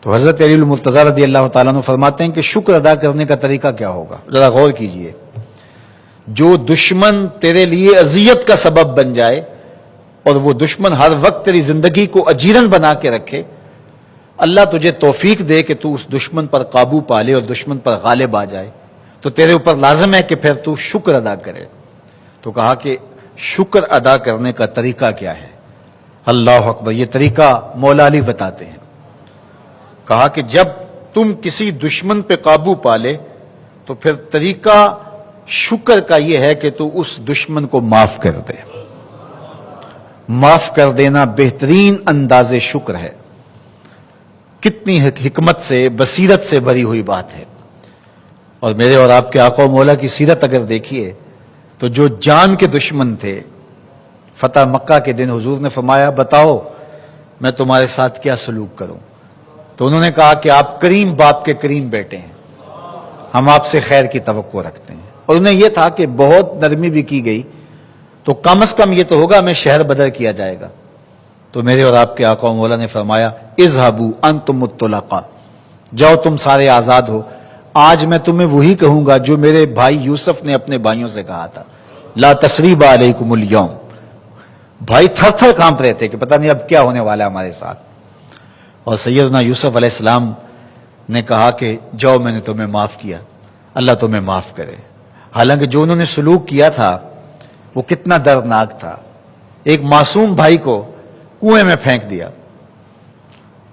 تو حضرت علی المرتضیٰ رضی اللہ تعالیٰ عنہ فرماتے ہیں کہ شکر ادا کرنے کا طریقہ کیا ہوگا؟ ذرا غور کیجئے. جو دشمن تیرے لیے اذیت کا سبب بن جائے اور وہ دشمن ہر وقت تیری زندگی کو اجیرن بنا کے رکھے، اللہ تجھے توفیق دے کہ تو اس دشمن پر قابو پا لے اور دشمن پر غالب آ جائے، تو تیرے اوپر لازم ہے کہ پھر تو شکر ادا کرے. تو کہا کہ شکر ادا کرنے کا طریقہ کیا ہے؟ اللہ اکبر. یہ طریقہ مولا علی بتاتے ہیں. کہا کہ جب تم کسی دشمن پہ قابو پا لے تو پھر طریقہ شکر کا یہ ہے کہ تو اس دشمن کو معاف کر دے. معاف کر دینا بہترین انداز شکر ہے. کتنی حکمت سے، بصیرت سے بھری ہوئی بات ہے. اور میرے اور آپ کے آقا و مولا کی سیرت اگر دیکھیے تو جو جان کے دشمن تھے، فتح مکہ کے دن حضور نے فرمایا بتاؤ میں تمہارے ساتھ کیا سلوک کروں؟ تو انہوں نے کہا کہ آپ کریم باپ کے کریم بیٹے ہیں، ہم آپ سے خیر کی توقع رکھتے ہیں. اور انہیں یہ تھا کہ بہت نرمی بھی کی گئی تو کم از کم یہ تو ہوگا ہمیں شہر بدر کیا جائے گا. تو میرے اور آپ کے آقا و مولا نے فرمایا اذهبوا انتم الطلقاء، جاؤ تم سارے آزاد ہو. آج میں تمہیں وہی کہوں گا جو میرے بھائی یوسف نے اپنے بھائیوں سے کہا تھا، لا تثریب علیکم اليوم. بھائی تھر تھر کانپ رہے تھے کہ پتہ نہیں اب کیا ہونے والا ہے ہمارے ساتھ. اور سیدنا یوسف علیہ السلام نے کہا کہ جاؤ میں نے تمہیں معاف کیا، اللہ تمہیں معاف کرے. حالانکہ جو انہوں نے سلوک کیا تھا وہ کتنا دردناک تھا. ایک معصوم بھائی کو کنویں میں پھینک دیا،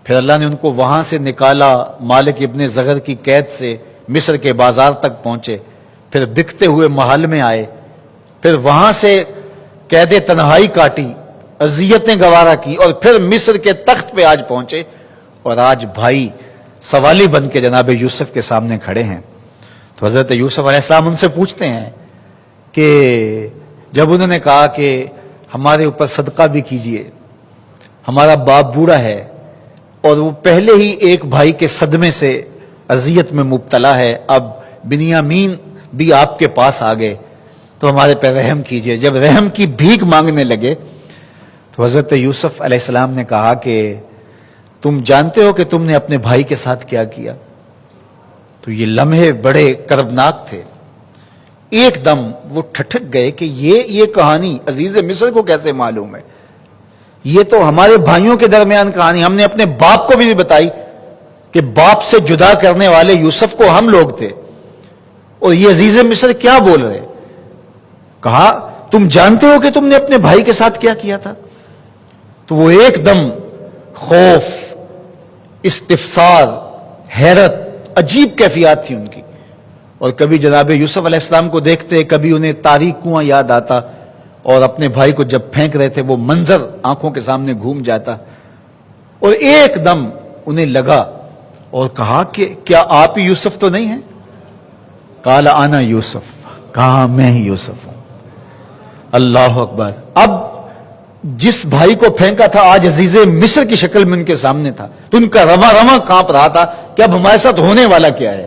پھر اللہ نے ان کو وہاں سے نکالا، مالک ابن زغر کی قید سے مصر کے بازار تک پہنچے، پھر بکتے ہوئے محل میں آئے، پھر وہاں سے قید تنہائی کاٹی، اذیتیں گوارا کی، اور پھر مصر کے تخت پہ آج پہنچے. اور آج بھائی سوالی بن کے جناب یوسف کے سامنے کھڑے ہیں. تو حضرت یوسف علیہ السلام ان سے پوچھتے ہیں کہ جب انہوں نے کہا کہ ہمارے اوپر صدقہ بھی کیجئے، ہمارا باپ بوڑھا ہے اور وہ پہلے ہی ایک بھائی کے صدمے سے اذیت میں مبتلا ہے، اب بنیامین بھی آپ کے پاس آ گئے تو ہمارے پہ رحم کیجئے. جب رحم کی بھیک مانگنے لگے تو حضرت یوسف علیہ السلام نے کہا کہ تم جانتے ہو کہ تم نے اپنے بھائی کے ساتھ کیا کیا؟ تو یہ لمحے بڑے کربناک تھے. ایک دم وہ ٹھٹک گئے کہ یہ کہانی عزیز مصر کو کیسے معلوم ہے؟ یہ تو ہمارے بھائیوں کے درمیان کہانی، ہم نے اپنے باپ کو بھی بتائی کہ باپ سے جدا کرنے والے یوسف کو ہم لوگ تھے، اور یہ عزیز مصر کیا بول رہے؟ کہا تم جانتے ہو کہ تم نے اپنے بھائی کے ساتھ کیا کیا تھا؟ تو وہ ایک دم خوف، استفسار، حیرت، عجیب کیفیات تھی ان کی. اور کبھی جناب یوسف علیہ السلام کو دیکھتے، کبھی انہیں تاریک کنواں یاد آتا، اور اپنے بھائی کو جب پھینک رہے تھے وہ منظر آنکھوں کے سامنے گھوم جاتا. اور ایک دم انہیں لگا اور کہا کہ کیا آپ ہی یوسف تو نہیں ہیں؟ قال انا یوسف، کہا میں ہی یوسف ہوں. اللہ اکبر. اب جس بھائی کو پھینکا تھا آج عزیز مصر کی شکل میں ان کے سامنے تھا، تو ان کا رواں رواں کانپ رہا تھا کہ اب ہمارے ساتھ ہونے والا کیا ہے.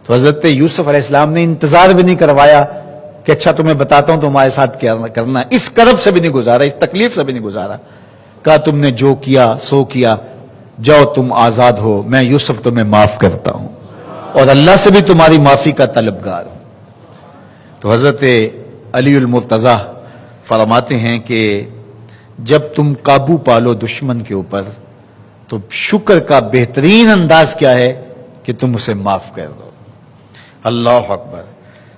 تو حضرت یوسف علیہ السلام نے انتظار بھی نہیں کروایا کہ اچھا تمہیں بتاتا ہوں تمہارے ساتھ کیا کرنا ہے. اس کرب سے بھی نہیں گزارا، اس تکلیف سے بھی نہیں گزارا. کہا تم نے جو کیا سو کیا، جاؤ تم آزاد ہو، میں یوسف تمہیں معاف کرتا ہوں اور اللہ سے بھی تمہاری معافی کا طلبگار ہوں. تو حضرت علی المرتضیٰ فرماتے ہیں کہ جب تم قابو پالو دشمن کے اوپر تو شکر کا بہترین انداز کیا ہے کہ تم اسے معاف کر دو. اللہ اکبر.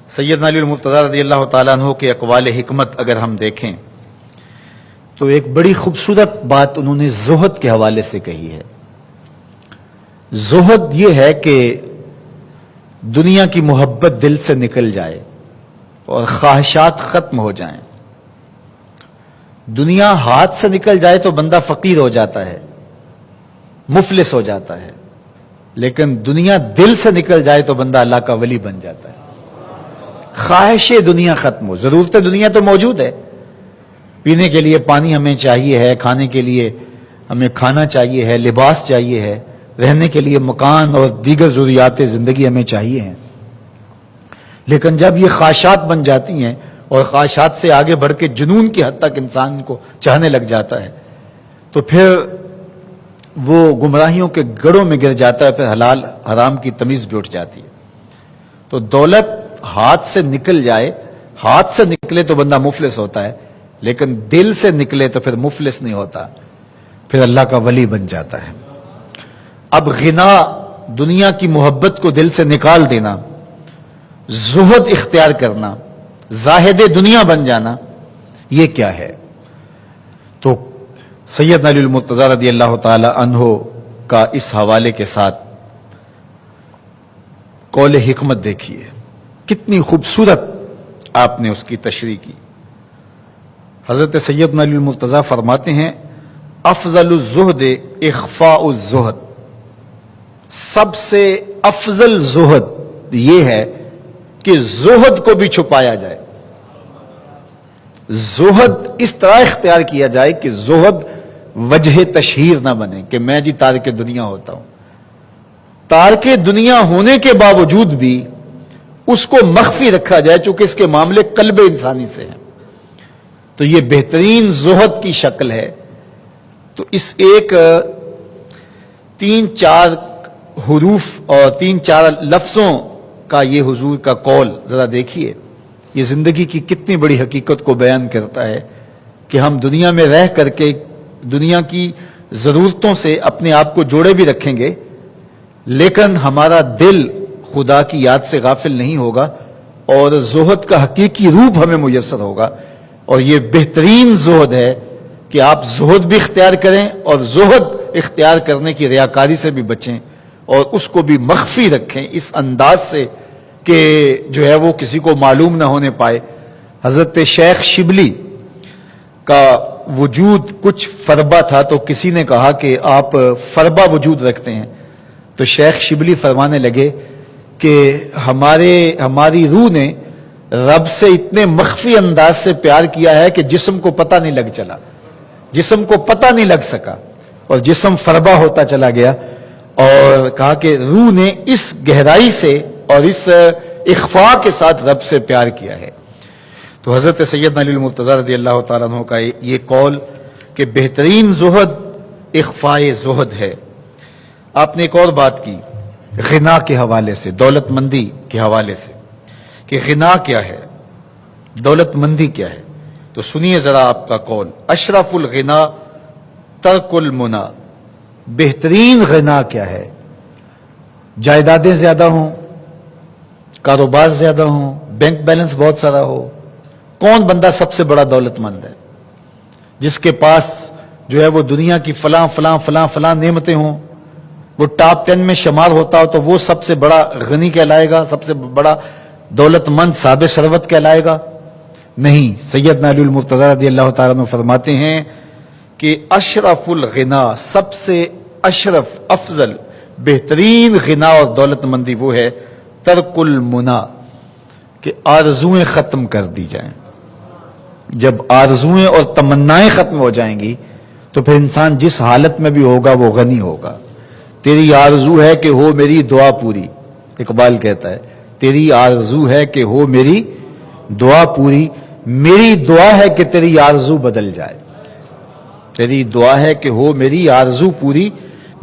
سیدنا علی المرتضیٰ رضی اللہ تعالیٰ عنہ کے اقوال حکمت اگر ہم دیکھیں تو ایک بڑی خوبصورت بات انہوں نے زہد کے حوالے سے کہی ہے. زہد یہ ہے کہ دنیا کی محبت دل سے نکل جائے اور خواہشات ختم ہو جائیں. دنیا ہاتھ سے نکل جائے تو بندہ فقیر ہو جاتا ہے، مفلس ہو جاتا ہے، لیکن دنیا دل سے نکل جائے تو بندہ اللہ کا ولی بن جاتا ہے. خواہش دنیا ختم ہو. ضرورت دنیا تو موجود ہے، پینے کے لیے پانی ہمیں چاہیے ہے، کھانے کے لیے ہمیں کھانا چاہیے ہے، لباس چاہیے ہے، رہنے کے لیے مکان اور دیگر ضروریات زندگی ہمیں چاہیے ہیں. لیکن جب یہ خواہشات بن جاتی ہیں اور خواہشات سے آگے بڑھ کے جنون کی حد تک انسان کو چاہنے لگ جاتا ہے تو پھر وہ گمراہیوں کے گڑھوں میں گر جاتا ہے، پھر حلال حرام کی تمیز بھی اٹھ جاتی ہے۔ تو دولت ہاتھ سے نکل جائے، ہاتھ سے نکلے تو بندہ مفلس ہوتا ہے، لیکن دل سے نکلے تو پھر مفلس نہیں ہوتا، پھر اللہ کا ولی بن جاتا ہے۔ اب غنا، دنیا کی محبت کو دل سے نکال دینا، زہد اختیار کرنا، زاہد دنیا بن جانا، یہ کیا ہے؟ تو سیدنا علی المرتضیٰ رضی اللہ تعالی عنہ کا اس حوالے کے ساتھ قول حکمت دیکھیے، کتنی خوبصورت آپ نے اس کی تشریح کی۔ حضرت سیدنا علی المرتضیٰ فرماتے ہیں افضل الزہد اخفاء الزہد، سب سے افضل زہد یہ ہے کہ زہد کو بھی چھپایا جائے، زہد اس طرح اختیار کیا جائے کہ زہد وجہ تشہیر نہ بنے کہ میں جی تارک دنیا ہوتا ہوں، تارک دنیا ہونے کے باوجود بھی اس کو مخفی رکھا جائے چونکہ اس کے معاملے قلب انسانی سے ہیں۔ تو یہ بہترین زہد کی شکل ہے۔ تو اس ایک 3-4 حروف اور 3-4 لفظوں کا یہ حضور کا قول ذرا دیکھیے، یہ زندگی کی کتنی بڑی حقیقت کو بیان کرتا ہے کہ ہم دنیا میں رہ کر کے دنیا کی ضرورتوں سے اپنے آپ کو جوڑے بھی رکھیں گے، لیکن ہمارا دل خدا کی یاد سے غافل نہیں ہوگا اور زہد کا حقیقی روپ ہمیں میسر ہوگا۔ اور یہ بہترین زہد ہے کہ آپ زہد بھی اختیار کریں اور زہد اختیار کرنے کی ریاکاری سے بھی بچیں اور اس کو بھی مخفی رکھیں اس انداز سے کہ جو ہے وہ کسی کو معلوم نہ ہونے پائے۔ حضرت شیخ شبلی کا وجود کچھ فربا تھا، تو کسی نے کہا کہ آپ فربا وجود رکھتے ہیں، تو شیخ شبلی فرمانے لگے کہ ہماری روح نے رب سے اتنے مخفی انداز سے پیار کیا ہے کہ جسم کو پتہ نہیں لگ چلا، جسم کو پتہ نہیں لگ سکا اور جسم فربا ہوتا چلا گیا، اور کہا کہ روح نے اس گہرائی سے اور اس اخفاء کے ساتھ رب سے پیار کیا ہے۔ تو حضرت سیدنا علی المرتضیٰ رضی اللہ تعالیٰ عنہ کا یہ قول کہ بہترین زہد اخفاء زہد ہے۔ آپ نے ایک اور بات کی غنا کے حوالے سے، دولت مندی کے حوالے سے، کہ غنا کیا ہے، دولت مندی کیا ہے۔ تو سنیے ذرا آپ کا قول، اشرف الغنا ترک المنا، بہترین غنا کیا ہے؟ جائیدادیں زیادہ ہوں، کاروبار زیادہ ہوں، بینک بیلنس بہت سارا ہو۔ کون بندہ سب سے بڑا دولت مند ہے؟ جس کے پاس جو ہے وہ دنیا کی فلاں فلاں فلاں فلاں نعمتیں ہوں، وہ ٹاپ 10 میں شمار ہوتا ہو تو وہ سب سے بڑا غنی کہلائے گا، سب سے بڑا دولت مند صاحب ثروت کہلائے گا؟ نہیں، سیدنا علی المرتضیٰ رضی اللہ تعالیٰ عنہ فرماتے ہیں کہ اشرف الغنا، سب سے اشرف افضل بہترین غنا اور دولت مندی وہ ہے ترک المنا، کہ آرزویں ختم کر دی جائیں۔ جب آرزویں اور تمنائیں ختم ہو جائیں گی تو پھر انسان جس حالت میں بھی ہوگا وہ غنی ہوگا۔ تیری آرزو ہے کہ ہو میری دعا پوری، اقبال کہتا ہے تیری آرزو ہے کہ ہو میری دعا پوری، میری دعا ہے کہ تیری آرزو بدل جائے۔ تیری دعا ہے کہ ہو میری آرزو پوری،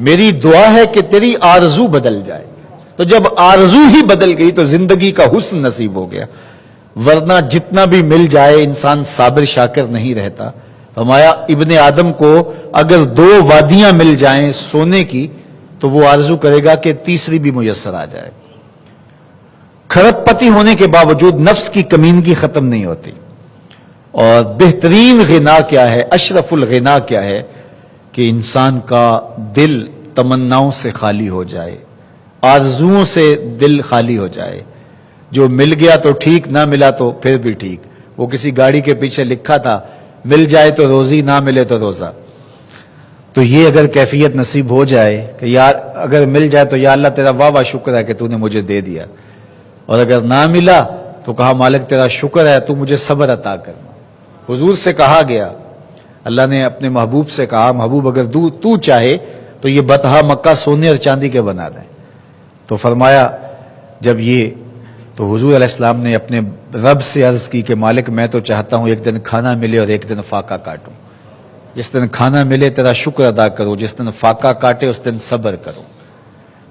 میری دعا ہے کہ تیری آرزو بدل جائے۔ تو جب آرزو ہی بدل گئی تو زندگی کا حسن نصیب ہو گیا، ورنہ جتنا بھی مل جائے انسان صابر شاکر نہیں رہتا۔ فرمایا ابن آدم کو اگر 2 وادیاں مل جائیں سونے کی تو وہ آرزو کرے گا کہ تیسری بھی میسر آ جائے۔ کھرب پتی ہونے کے باوجود نفس کی کمینگی ختم نہیں ہوتی۔ اور بہترین غنا کیا ہے، اشرف الغنا کیا ہے؟ کہ انسان کا دل تمناؤں سے خالی ہو جائے، آرزوؤں سے دل خالی ہو جائے۔ جو مل گیا تو ٹھیک، نہ ملا تو پھر بھی ٹھیک۔ وہ کسی گاڑی کے پیچھے لکھا تھا مل جائے تو روزی، نہ ملے تو روزہ۔ تو یہ اگر کیفیت نصیب ہو جائے کہ یار اگر مل جائے تو یا اللہ تیرا واہ واہ شکر ہے کہ تو نے مجھے دے دیا، اور اگر نہ ملا تو کہا مالک تیرا شکر ہے تو مجھے صبر عطا کرنا۔ حضور سے کہا گیا، اللہ نے اپنے محبوب سے کہا محبوب اگر تو چاہے تو یہ بتہا مکہ سونے اور چاندی کے بنا دیں۔ تو فرمایا جب یہ، تو حضور علیہ السلام نے اپنے رب سے عرض کی کہ مالک میں تو چاہتا ہوں ایک دن کھانا ملے اور ایک دن فاقہ کاٹوں۔ جس دن کھانا ملے تیرا شکر ادا کرو، جس دن فاقہ کاٹے اس دن صبر کرو۔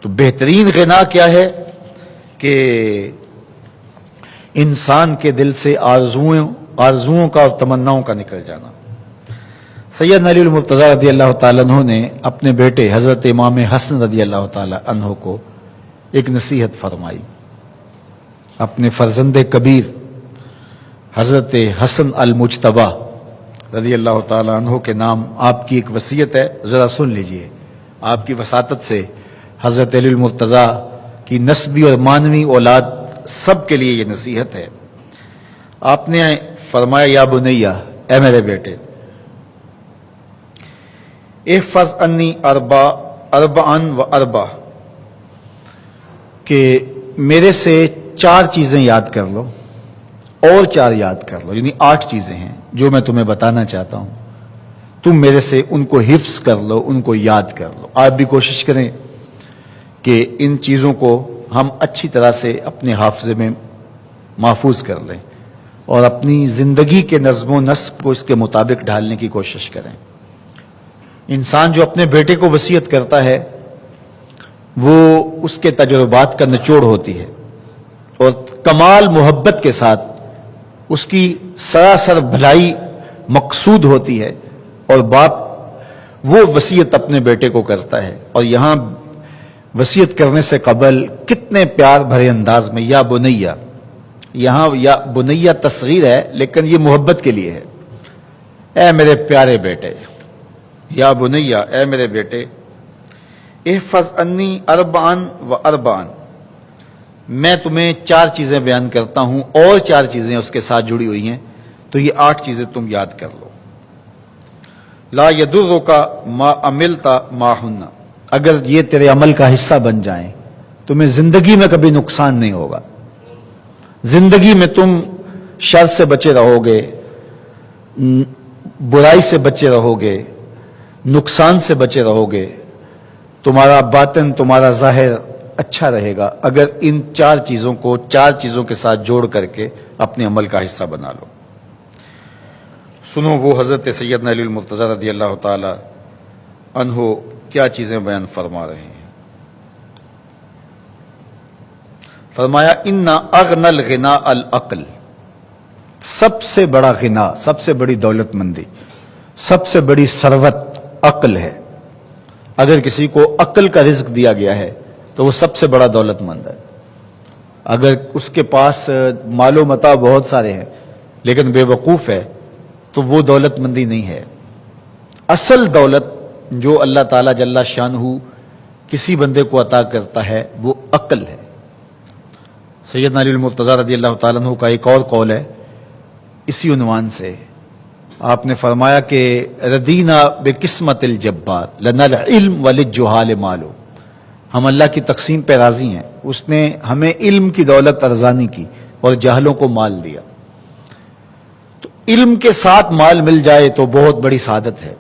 تو بہترین غنا کیا ہے کہ انسان کے دل سے آرزوؤں کا اور تمناؤں کا نکل جانا۔ سیدنا علی المرتضی رضی اللہ تعالیٰ عنہ نے اپنے بیٹے حضرت امام حسن رضی اللہ تعالیٰ عنہ کو ایک نصیحت فرمائی۔ اپنے فرزند کبیر حضرت حسن المجتبی رضی اللہ تعالیٰ عنہ کے نام آپ کی ایک وصیت ہے، ذرا سن لیجئے۔ آپ کی وساطت سے حضرت علی المرتضی کی نسبی اور معنوی اولاد سب کے لیے یہ نصیحت ہے۔ آپ نے فرمایا یا بنیہ، اے میرے بیٹے، احفظ انی اربعا و اربع، کہ میرے سے 4 چیزیں یاد کر لو اور 4 یاد کر لو، یعنی 8 چیزیں ہیں جو میں تمہیں بتانا چاہتا ہوں، تم میرے سے ان کو حفظ کر لو، ان کو یاد کر لو۔ آپ بھی کوشش کریں کہ ان چیزوں کو ہم اچھی طرح سے اپنے حافظے میں محفوظ کر لیں اور اپنی زندگی کے نظم و نسق کو اس کے مطابق ڈھالنے کی کوشش کریں۔ انسان جو اپنے بیٹے کو وصیت کرتا ہے وہ اس کے تجربات کا نچوڑ ہوتی ہے اور کمال محبت کے ساتھ اس کی سراسر بھلائی مقصود ہوتی ہے، اور باپ وہ وصیت اپنے بیٹے کو کرتا ہے۔ اور یہاں وصیت کرنے سے قبل کتنے پیار بھرے انداز میں یا بنیہ، یہاں یا بنیہ تصغیر ہے لیکن یہ محبت کے لیے ہے، اے میرے پیارے بیٹے، یا بنیہ، اے میرے بیٹے، احفظ انی اربعا و اربعا، میں تمہیں 4 چیزیں بیان کرتا ہوں اور 4 چیزیں اس کے ساتھ جڑی ہوئی ہیں، تو یہ 8 چیزیں تم یاد کر لو۔ لا یضرک ما عملت معہن، اگر یہ تیرے عمل کا حصہ بن جائیں تمہیں زندگی میں کبھی نقصان نہیں ہوگا، زندگی میں تم شر سے بچے رہو گے، برائی سے بچے رہو گے، نقصان سے بچے رہو گے، تمہارا باطن تمہارا ظاہر اچھا رہے گا اگر ان 4 چیزوں کو 4 چیزوں کے ساتھ جوڑ کر کے اپنے عمل کا حصہ بنا لو۔ سنو وہ حضرت سیدنا علی المرتضی رضی اللہ تعالی عنہ کیا چیزیں بیان فرما رہے ہیں۔ فرمایا ان اغنى الغناء العقل، سب سے بڑا غنا، سب سے بڑی دولت مندی، سب سے بڑی ثروت عقل ہے۔ اگر کسی کو عقل کا رزق دیا گیا ہے تو وہ سب سے بڑا دولت مند ہے۔ اگر اس کے پاس مال و متاع بہت سارے ہیں لیکن بے وقوف ہے تو وہ دولت مندی نہیں ہے۔ اصل دولت جو اللہ تعالیٰ جل شانہ کسی بندے کو عطا کرتا ہے وہ عقل ہے۔ سیدنا علی المرتضی رضی اللہ تعالیٰ عنہ کا ایک اور قول ہے اسی عنوان سے، آپ نے فرمایا کہ ردینا بقسمت الجبار لنا العلم وللجہال مالو، ہم اللہ کی تقسیم پہ راضی ہیں، اس نے ہمیں علم کی دولت ارزانی کی اور جاہلوں کو مال دیا۔ تو علم کے ساتھ مال مل جائے تو بہت بڑی سعادت ہے،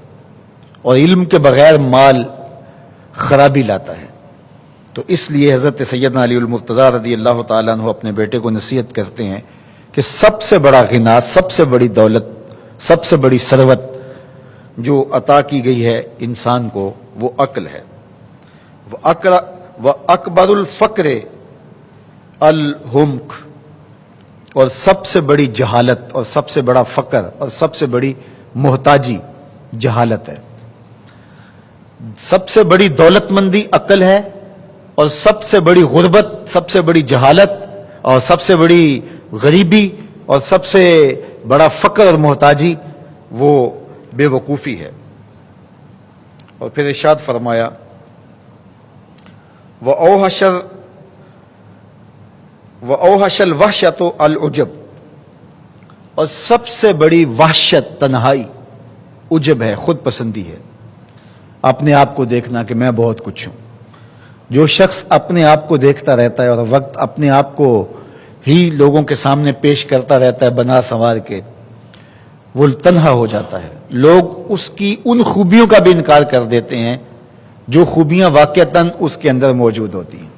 اور علم کے بغیر مال خرابی لاتا ہے۔ تو اس لیے حضرت سیدنا علی المرتضی رضی اللہ تعالیٰ عنہ اپنے بیٹے کو نصیحت کرتے ہیں کہ سب سے بڑا غنا، سب سے بڑی دولت، سب سے بڑی ثروت جو عطا کی گئی ہے انسان کو وہ عقل ہے۔ وَأَكْبَرُ الْفَقْرِ الْحُمْقُ، اور سب سے بڑی جہالت اور سب سے بڑا فقر اور سب سے بڑی محتاجی جہالت ہے۔ سب سے بڑی دولت مندی عقل ہے، اور سب سے بڑی غربت، سب سے بڑی جہالت اور سب سے بڑی غریبی اور سب سے بڑا فقر اور محتاجی وہ بے وقوفی ہے۔ اور پھر ارشاد فرمایا وَأَوْحَشَ الْوَحْشَةُ الْعُجْبُ، اور سب سے بڑی وحشت تنہائی عجب ہے، خود پسندی ہے، اپنے آپ کو دیکھنا کہ میں بہت کچھ ہوں۔ جو شخص اپنے آپ کو دیکھتا رہتا ہے اور وقت اپنے آپ کو ہی لوگوں کے سامنے پیش کرتا رہتا ہے بنا سنوار کے، وہ تنہا ہو جاتا ہے۔ لوگ اس کی ان خوبیوں کا بھی انکار کر دیتے ہیں جو خوبیاں واقعتاً اس کے اندر موجود ہوتی ہیں۔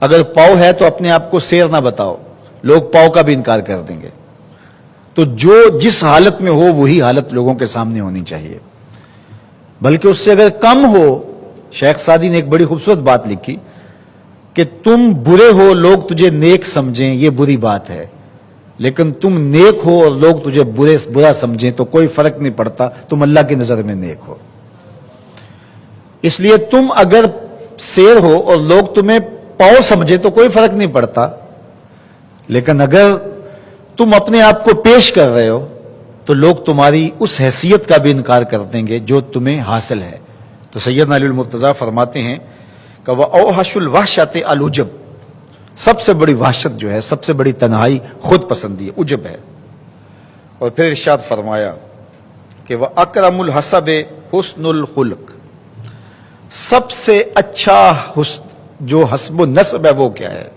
اگر پاؤ ہے تو اپنے آپ کو سیر نہ بتاؤ، لوگ پاؤ کا بھی انکار کر دیں گے۔ تو جو جس حالت میں ہو وہی حالت لوگوں کے سامنے ہونی چاہیے، بلکہ اس سے اگر کم ہو. شیخ سعدی نے ایک بڑی خوبصورت بات لکھی کہ تم برے ہو لوگ تجھے نیک سمجھیں یہ بری بات ہے، لیکن تم نیک ہو اور لوگ تجھے برا سمجھیں تو کوئی فرق نہیں پڑتا، تم اللہ کی نظر میں نیک ہو. اس لیے تم اگر شیر ہو اور لوگ تمہیں پاؤ سمجھے تو کوئی فرق نہیں پڑتا، لیکن اگر تم اپنے آپ کو پیش کر رہے ہو تو لوگ تمہاری اس حیثیت کا بھی انکار کر دیں گے جو تمہیں حاصل ہے. تو سیدنا علی المرتضیٰ فرماتے ہیں کہ وَأَوْحَشُ الْوَحْشَةِ الْعُجْبُ، سب سے بڑی وحشت جو ہے، سب سے بڑی تنہائی خود پسندی ہے، عجب ہے. اور پھر ارشاد فرمایا کہ وَأَكْرَمُ الْحَسَبِ حُسْنُ الْخُلْقِ، سب سے اچھا جو حسب و نسب ہے وہ کیا ہے؟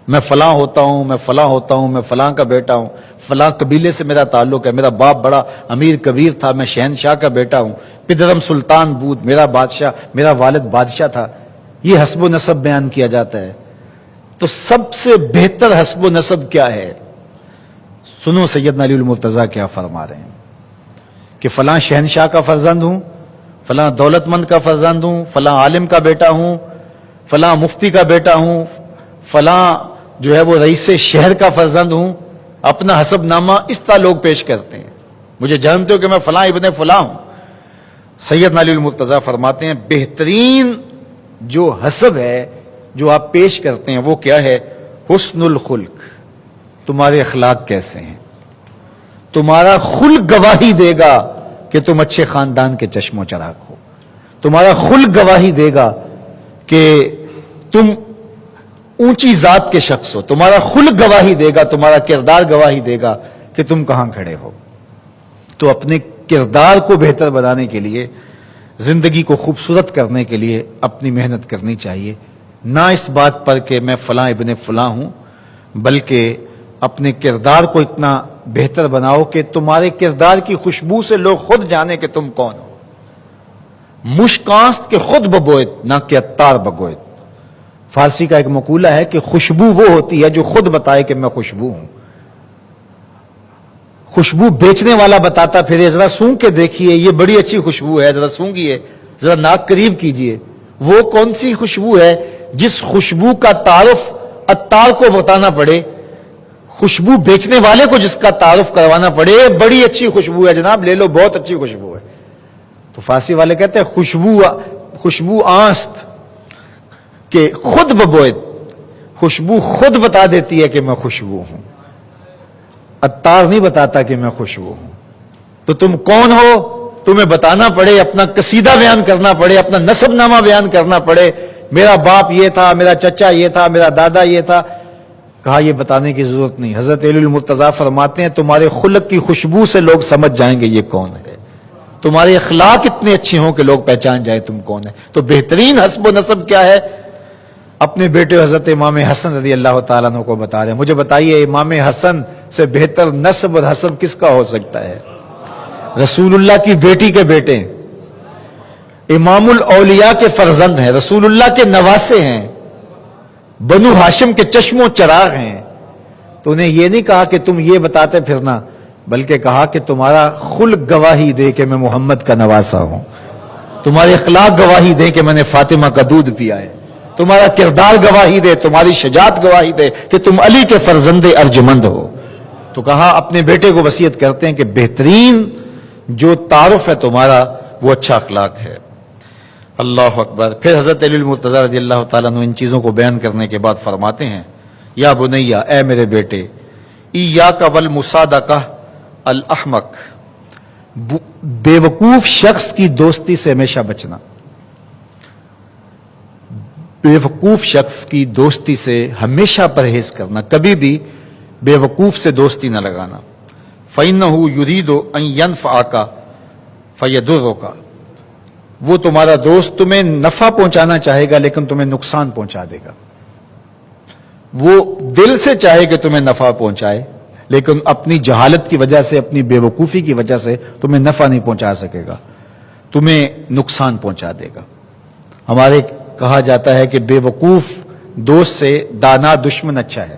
میں فلاں ہوتا ہوں، میں فلاں ہوتا ہوں، میں فلاں کا بیٹا ہوں، فلاں قبیلے سے میرا تعلق ہے، میرا باپ بڑا امیر کبیر تھا، میں شہنشاہ کا بیٹا ہوں، پدرم سلطان بود، میرا بادشاہ، میرا والد بادشاہ تھا. یہ حسب و نسب بیان کیا جاتا ہے. تو سب سے بہتر حسب و نسب کیا ہے؟ سنو سیدنا علی المرتضیٰ کیا فرما رہے ہیں کہ فلاں شہنشاہ کا فرزند ہوں، فلاں دولت مند کا فرزند ہوں، فلاں عالم کا بیٹا ہوں، فلاں مفتی کا بیٹا ہوں، فلاں جو ہے وہ رئیس شہر کا فرزند ہوں. اپنا حسب نامہ اس طرح لوگ پیش کرتے ہیں، مجھے جانتے ہو کہ میں فلاں ابن فلاں ہوں. سیدنا علی المرتضیٰ فرماتے ہیں بہترین جو حسب ہے جو آپ پیش کرتے ہیں وہ کیا ہے؟ حسن الخلق، تمہارے اخلاق کیسے ہیں. تمہارا خلق گواہی دے گا کہ تم اچھے خاندان کے چشم و چراغ ہو. تمہارا خلق گواہی دے گا کہ تم اونچی ذات کے شخص ہو. تمہارا خلق گواہی دے گا، تمہارا کردار گواہی دے گا کہ تم کہاں کھڑے ہو. تو اپنے کردار کو بہتر بنانے کے لیے، زندگی کو خوبصورت کرنے کے لیے اپنی محنت کرنی چاہیے، نہ اس بات پر کہ میں فلاں ابن فلاں ہوں، بلکہ اپنے کردار کو اتنا بہتر بناؤ کہ تمہارے کردار کی خوشبو سے لوگ خود جانیں کہ تم کون ہو. مشکانست کے خود ببوئت نہ کہ عطار بگوئت. فارسی کا ایک مقولہ ہے کہ خوشبو وہ ہوتی ہے جو خود بتائے کہ میں خوشبو ہوں. خوشبو بیچنے والا بتاتا پھر ذرا سونگ کے دیکھیے یہ بڑی اچھی خوشبو ہے، ذرا سونگیے، ذرا ناک قریب کیجئے. وہ کون سی خوشبو ہے جس خوشبو کا تعارف عطار کو بتانا پڑے، خوشبو بیچنے والے کو جس کا تعارف کروانا پڑے بڑی اچھی خوشبو ہے جناب لے لو، بہت اچھی خوشبو ہے. تو فارسی والے کہتے ہیں خوشبو آنست کہ خود ببوئت، خوشبو خود بتا دیتی ہے کہ میں خوشبو ہوں، عطار نہیں بتاتا کہ میں خوشبو ہوں. تو تم کون ہو تمہیں بتانا پڑے، اپنا قصیدہ بیان کرنا پڑے، اپنا نسب نامہ بیان کرنا پڑے. میرا باپ یہ تھا، میرا چچا یہ تھا، میرا دادا یہ تھا. کہا یہ بتانے کی ضرورت نہیں. حضرت علی المرتضیٰ فرماتے ہیں تمہارے خلق کی خوشبو سے لوگ سمجھ جائیں گے یہ کون ہے. تمہارے اخلاق اتنے اچھے ہوں کہ لوگ پہچان جائیں تم کون ہے. تو بہترین حسب و نسب کیا ہے؟ اپنے بیٹے حضرت امام حسن رضی اللہ تعالیٰ عنہ کو بتا رہے ہیں. مجھے بتائیے امام حسن سے بہتر نسب اور حسب کس کا ہو سکتا ہے؟ رسول اللہ کی بیٹی کے بیٹے، امام الاولیاء کے فرزند ہیں، رسول اللہ کے نواسے ہیں، بنو ہاشم کے چشم و چراغ ہیں. تو انہیں یہ نہیں کہا کہ تم یہ بتاتے پھرنا، بلکہ کہا کہ تمہارا خلق گواہی دے کہ میں محمد کا نواسا ہوں، تمہارے اخلاق گواہی دے کہ میں نے فاطمہ کا دودھ پیا ہے، تمہارا کردار گواہی دے، تمہاری شجاعت گواہی دے کہ تم علی کے فرزند ارجمند ہو. تو کہا اپنے بیٹے کو وصیت کرتے ہیں کہ بہترین جو تعارف ہے تمہارا وہ اچھا اخلاق ہے. اللہ اکبر. پھر حضرت علی المرتضیٰ رضی اللہ تعالیٰ عنہ ان چیزوں کو بیان کرنے کے بعد فرماتے ہیں یا بنیا، اے میرے بیٹے، ایاک والمصادقہ الاحمق، بے وقوف شخص کی دوستی سے ہمیشہ بچنا. بے وقوف شخص کی دوستی سے ہمیشہ پرہیز کرنا، کبھی بھی بے وقوف سے دوستی نہ لگانا. فَإِنَّهُ يُرِيدُ أَن يَنْفَعَكَ فَيَضُرُّكَ، وہ تمہارا دوست تمہیں نفع پہنچانا چاہے گا لیکن تمہیں نقصان پہنچا دے گا. وہ دل سے چاہے کہ تمہیں نفع پہنچائے لیکن اپنی جہالت کی وجہ سے، اپنی بے وقوفی کی وجہ سے تمہیں نفع نہیں پہنچا سکے گا، تمہیں نقصان پہنچا دے گا. ہمارے کہا جاتا ہے کہ بے وقوف دوست سے دانا دشمن اچھا ہے،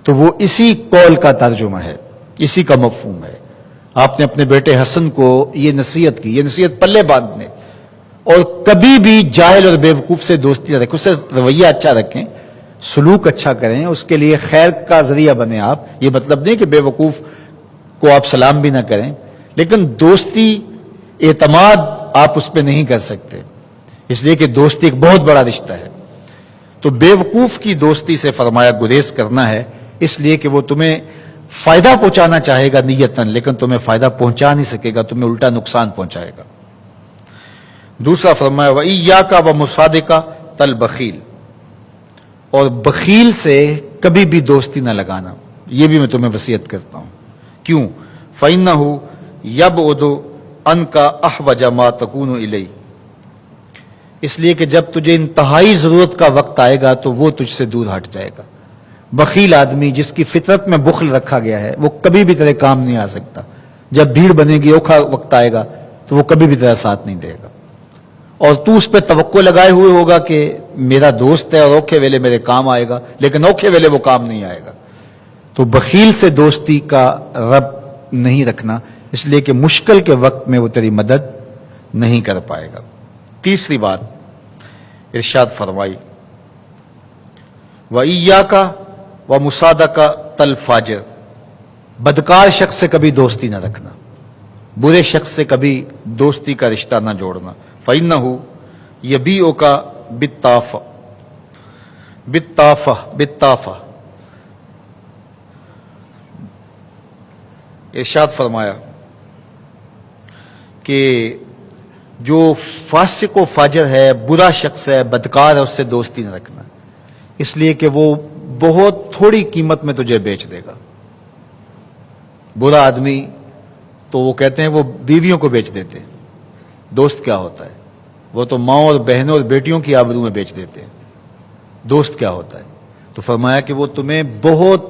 تو وہ اسی قول کا ترجمہ ہے اسی کا مفہوم ہے۔ آپ نے اپنے بیٹے حسن کو یہ نصیحت کی، یہ نصیحت پلے باندھنے، اور کبھی بھی جاہل اور بیوقوف سے دوستی نہ رکھیں، اس سے رویہ اچھا رکھیں، سلوک اچھا کریں، اس کے لیے خیر کا ذریعہ بنیں آپ۔ یہ مطلب نہیں کہ بیوقوف کو آپ سلام بھی نہ کریں، لیکن دوستی، اعتماد آپ اس پہ نہیں کر سکتے، اس لیے کہ دوستی ایک بہت بڑا رشتہ ہے۔ تو بیوقوف کی دوستی سے فرمایا گریز کرنا ہے، اس لیے کہ وہ تمہیں فائدہ پہنچانا چاہے گا نیتاً، لیکن تمہیں فائدہ پہنچا نہیں سکے گا، تمہیں الٹا نقصان پہنچائے گا۔ دوسرا فرمایا وَإِيَّاكَ وَمُصَادِقَةَ الْبَخِيلِ، اور بخیل سے کبھی بھی دوستی نہ لگانا، یہ بھی میں تمہیں وصیت کرتا ہوں۔ کیوں؟ فَإِنَّهُ يَبْعُدُ عَنْكَ أَحْوَجَ مَا تَكُونُ إِلَيْهِ، اس لیے کہ جب تجھے انتہائی ضرورت کا وقت آئے گا تو وہ تجھ سے دور ہٹ جائے گا۔ بخیل آدمی جس کی فطرت میں بخل رکھا گیا ہے وہ کبھی بھی تیرے کام نہیں آ سکتا۔ جب بھیڑ بنے گی، اوکھا وقت آئے گا تو وہ کبھی بھی تیرا ساتھ نہیں دے گا، اور تو اس پہ توقع لگائے ہوئے ہوگا کہ میرا دوست ہے اور اوکھے ویلے میرے کام آئے گا، لیکن اوکھے ویلے وہ کام نہیں آئے گا۔ تو بخیل سے دوستی کا رب نہیں رکھنا، اس لیے کہ مشکل کے وقت میں وہ تیری مدد نہیں کر پائے گا۔ تیسری بات ارشاد فرمائی وَإِيَّاكَ وَمُصَادَقَةَ الْفَاجِرِ، بدکار شخص سے کبھی دوستی نہ رکھنا، برے شخص سے کبھی دوستی کا رشتہ نہ جوڑنا۔ فَإِنَّهُ يَبِيعُكَ بِالطَّافَةِ، ارشاد فرمایا کہ جو فاسق و فاجر ہے، برا شخص ہے، بدکار ہے، اس سے دوستی نہ رکھنا، اس لیے کہ وہ بہت تھوڑی قیمت میں تجھے بیچ دے گا۔ برا آدمی تو وہ کہتے ہیں وہ بیویوں کو بیچ دیتے ہیں، دوست کیا ہوتا ہے؟ وہ تو ماں اور بہنوں اور بیٹیوں کی آبرو میں بیچ دیتے ہیں، دوست کیا ہوتا ہے؟ تو فرمایا کہ وہ تمہیں بہت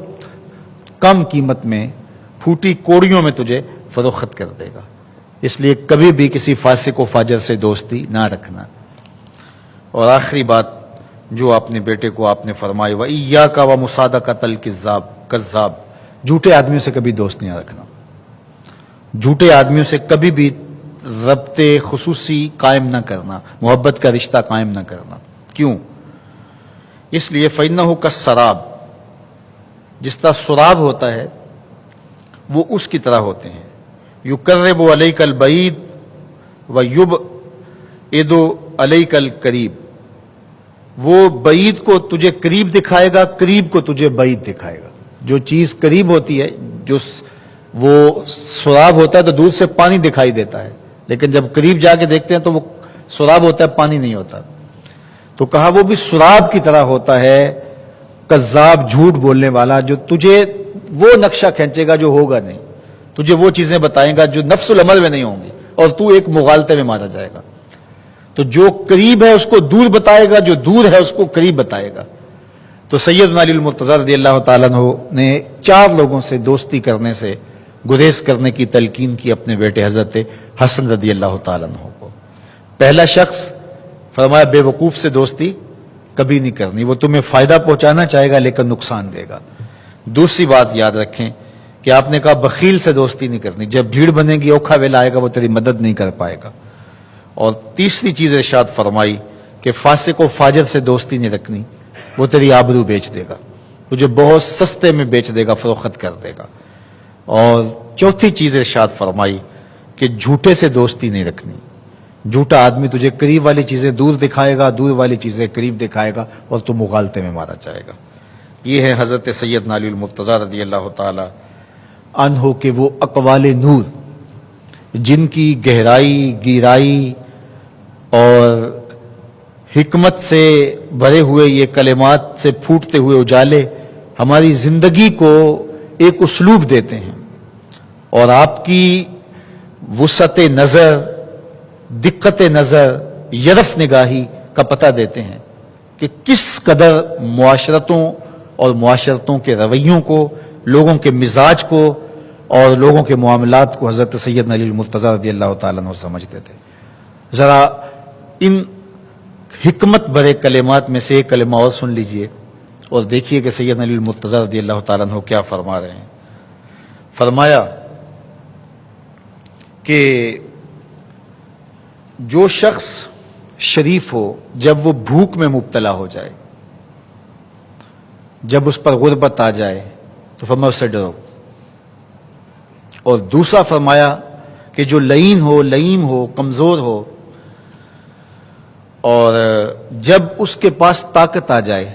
کم قیمت میں، پھوٹی کوڑیوں میں تجھے فروخت کر دے گا، اس لیے کبھی بھی کسی فاسق و فاجر سے دوستی نہ رکھنا۔ اور آخری بات جو اپنے بیٹے کو آپ نے فرمائی وَإِيَّاكَ وَمُصَادَقَةَ الْكَذَّابِ، جھوٹے آدمیوں سے کبھی دوست نہیں رکھنا، جھوٹے آدمیوں سے کبھی بھی ربط خصوصی قائم نہ کرنا، محبت کا رشتہ قائم نہ کرنا۔ کیوں؟ اس لیے فَإِنَّهُ كَالسَّرَابِ، جس طرح سراب ہوتا ہے وہ اس کی طرح ہوتے ہیں، يُقَرِّبُ عَلَيْكَ الْبَعِيدَ وَيُبْعِدُ عَلَيْكَ الْقَرِيبَ، وہ بعید کو تجھے قریب دکھائے گا، قریب کو تجھے بعید دکھائے گا۔ جو چیز قریب ہوتی ہے، جو وہ سراب ہوتا ہے تو دور سے پانی دکھائی دیتا ہے، لیکن جب قریب جا کے دیکھتے ہیں تو وہ سراب ہوتا ہے، پانی نہیں ہوتا۔ تو کہا وہ بھی سراب کی طرح ہوتا ہے، کذاب، جھوٹ بولنے والا، جو تجھے وہ نقشہ کھینچے گا جو ہوگا نہیں، تجھے وہ چیزیں بتائیں گا جو نفس العمل میں نہیں ہوں گی، اور تو ایک مغالطے میں مارا جائے گا۔ تو جو قریب ہے اس کو دور بتائے گا، جو دور ہے اس کو قریب بتائے گا۔ تو سیدنا علی المرتضی رضی اللہ تعالیٰ عنہ نے 4 لوگوں سے دوستی کرنے سے گریز کرنے کی تلقین کی اپنے بیٹے حضرت حسن رضی اللہ تعالیٰ عنہ کو۔ پہلا شخص فرمایا بے وقوف سے دوستی کبھی نہیں کرنی، وہ تمہیں فائدہ پہنچانا چاہے گا لیکن نقصان دے گا۔ دوسری بات یاد رکھیں کہ آپ نے کہا بخیل سے دوستی نہیں کرنی، جب بھیڑ بنے گی، اوکھا ویلا آئے گا، وہ تیری مدد نہیں کر پائے گا۔ اور تیسری چیز ارشاد فرمائی کہ فاسق و فاجر سے دوستی نہیں رکھنی، وہ تیری آبرو بیچ دے گا، تجھے بہت سستے میں بیچ دے گا، فروخت کر دے گا۔ اور چوتھی چیز ارشاد فرمائی کہ جھوٹے سے دوستی نہیں رکھنی، جھوٹا آدمی تجھے قریب والی چیزیں دور دکھائے گا، دور والی چیزیں قریب دکھائے گا، اور تو مغالطے میں مارا جائے گا۔ یہ ہے حضرت سیدنا علی المرتضی رضی اللہ تعالی عنہ کے وہ اقوال نور جن کی گہرائی، گہرائی اور حکمت سے بھرے ہوئے یہ کلمات سے پھوٹتے ہوئے اجالے ہماری زندگی کو ایک اسلوب دیتے ہیں، اور آپ کی وسعت نظر، دقت نظر، یرف نگاہی کا پتہ دیتے ہیں کہ کس قدر معاشرتوں اور معاشرتوں کے رویوں کو، لوگوں کے مزاج کو اور لوگوں کے معاملات کو حضرت سیدنا علی المرتضی رضی اللہ تعالیٰ عنہ سمجھتے تھے۔ ذرا ان حکمت بھرے کلمات میں سے ایک کلمہ اور سن لیجئے اور دیکھیے کہ سیدنا علی المرتضی رضی اللہ تعالیٰ عنہ کیا فرما رہے ہیں۔ فرمایا کہ جو شخص شریف ہو جب وہ بھوک میں مبتلا ہو جائے، جب اس پر غربت آ جائے تو فرمایا اس سے ڈرو، اور دوسرا فرمایا کہ جو لعین ہو، لئیم ہو، کمزور ہو، اور جب اس کے پاس طاقت آ جائے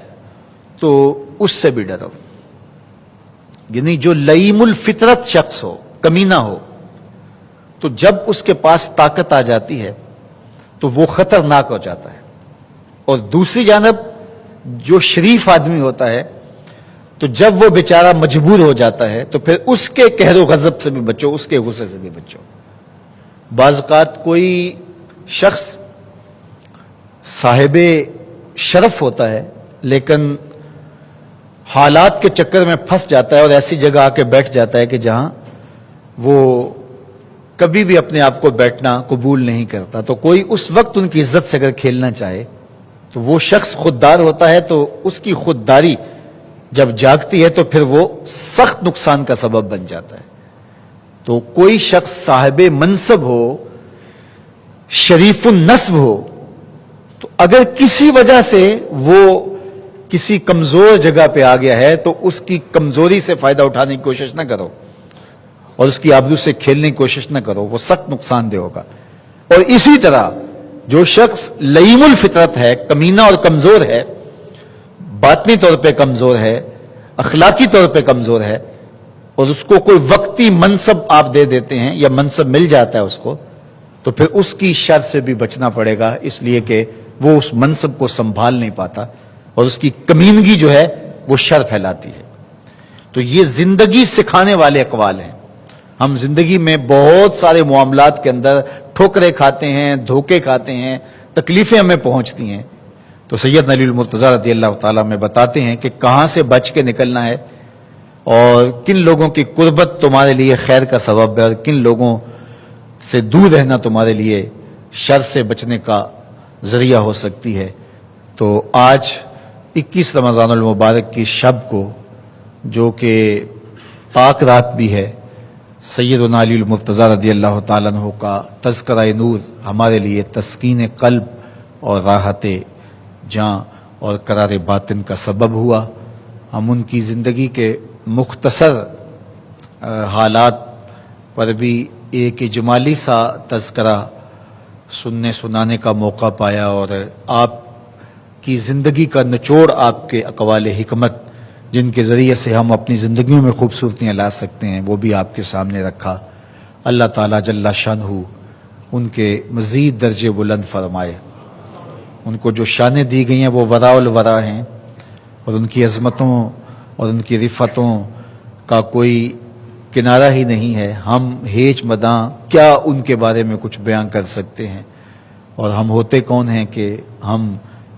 تو اس سے بھی ڈرو۔ یعنی جو لئیم الفطرت شخص ہو، کمینہ ہو، تو جب اس کے پاس طاقت آ جاتی ہے تو وہ خطرناک ہو جاتا ہے، اور دوسری جانب جو شریف آدمی ہوتا ہے تو جب وہ بیچارہ مجبور ہو جاتا ہے تو پھر اس کے قہر و غضب سے بھی بچو، اس کے غصے سے بھی بچو۔ بعض اوقات کوئی شخص صاحب شرف ہوتا ہے لیکن حالات کے چکر میں پھنس جاتا ہے اور ایسی جگہ آ کے بیٹھ جاتا ہے کہ جہاں وہ کبھی بھی اپنے آپ کو بیٹھنا قبول نہیں کرتا، تو کوئی اس وقت ان کی عزت سے اگر کھیلنا چاہے تو وہ شخص خوددار ہوتا ہے، تو اس کی خودداری جب جاگتی ہے تو پھر وہ سخت نقصان کا سبب بن جاتا ہے۔ تو کوئی شخص صاحب منصب ہو، شریف النسب ہو، تو اگر کسی وجہ سے وہ کسی کمزور جگہ پہ آ گیا ہے تو اس کی کمزوری سے فائدہ اٹھانے کی کوشش نہ کرو اور اس کی آبرو سے کھیلنے کی کوشش نہ کرو، وہ سخت نقصان دہ ہوگا۔ اور اسی طرح جو شخص لئیم الفطرت ہے، کمینہ اور کمزور ہے، باطنی طور پہ کمزور ہے، اخلاقی طور پہ کمزور ہے، اور اس کو کوئی وقتی منصب آپ دے دیتے ہیں یا منصب مل جاتا ہے اس کو، تو پھر اس کی شر سے بھی بچنا پڑے گا، اس لیے کہ وہ اس منصب کو سنبھال نہیں پاتا اور اس کی کمینگی جو ہے وہ شر پھیلاتی ہے۔ تو یہ زندگی سکھانے والے اقوال ہیں۔ ہم زندگی میں بہت سارے معاملات کے اندر ٹھوکریں کھاتے ہیں، دھوکے کھاتے ہیں، تکلیفیں ہمیں پہنچتی ہیں، تو سیدنا علی المرتضیٰ رضی اللہ تعالیٰ میں بتاتے ہیں کہ کہاں سے بچ کے نکلنا ہے اور کن لوگوں کی قربت تمہارے لیے خیر کا سبب ہے اور کن لوگوں سے دور رہنا تمہارے لیے شر سے بچنے کا ذریعہ ہو سکتی ہے۔ تو آج 21 رمضان المبارک کی شب کو، جو کہ پاک رات بھی ہے، سیدنا علی المرتضیٰ رضی اللہ تعالیٰ عنہ کا تذکرہ نور ہمارے لیے تسکین قلب اور راحت جاں اور قرار باطن کا سبب ہوا۔ ہم ان کی زندگی کے مختصر حالات پر بھی ایک اجمالی سا تذکرہ سننے سنانے کا موقع پایا، اور آپ کی زندگی کا نچوڑ، آپ کے اقوال حکمت جن کے ذریعے سے ہم اپنی زندگیوں میں خوبصورتیاں لا سکتے ہیں، وہ بھی آپ کے سامنے رکھا۔ اللہ تعالیٰ جل شانہ ان کے مزید درجے بلند فرمائے۔ ان کو جو شانیں دی گئی ہیں وہ وراء الورا ہیں، اور ان کی عظمتوں اور ان کی رفتوں کا کوئی کنارہ ہی نہیں ہے۔ ہم ہیچ مداں کیا ان کے بارے میں کچھ بیان کر سکتے ہیں، اور ہم ہوتے کون ہیں کہ ہم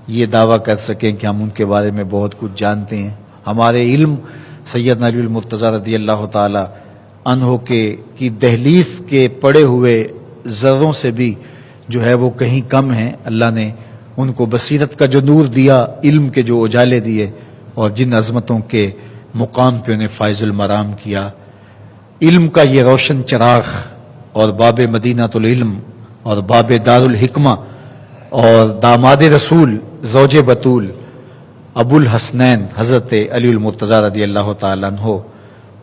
یہ دعویٰ کر سکیں کہ ہم ان کے بارے میں بہت کچھ جانتے ہیں۔ ہمارے علم سیدنا علی المرتضیٰ رضی اللہ تعالی عنہ کی دہلیز کے پڑے ہوئے ذروں سے بھی جو ہے وہ کہیں کم ہیں۔ اللہ نے ان کو بصیرت کا جو نور دیا، علم کے جو اجالے دیے، اور جن عظمتوں کے مقام پہ انہیں فائز المرام کیا، علم کا یہ روشن چراغ اور باب مدینہ العلم اور باب دار الحکمہ اور داماد رسول زوج بطول ابو الحسنین حضرت علی المرتضیٰ رضی اللہ تعالیٰ عنہ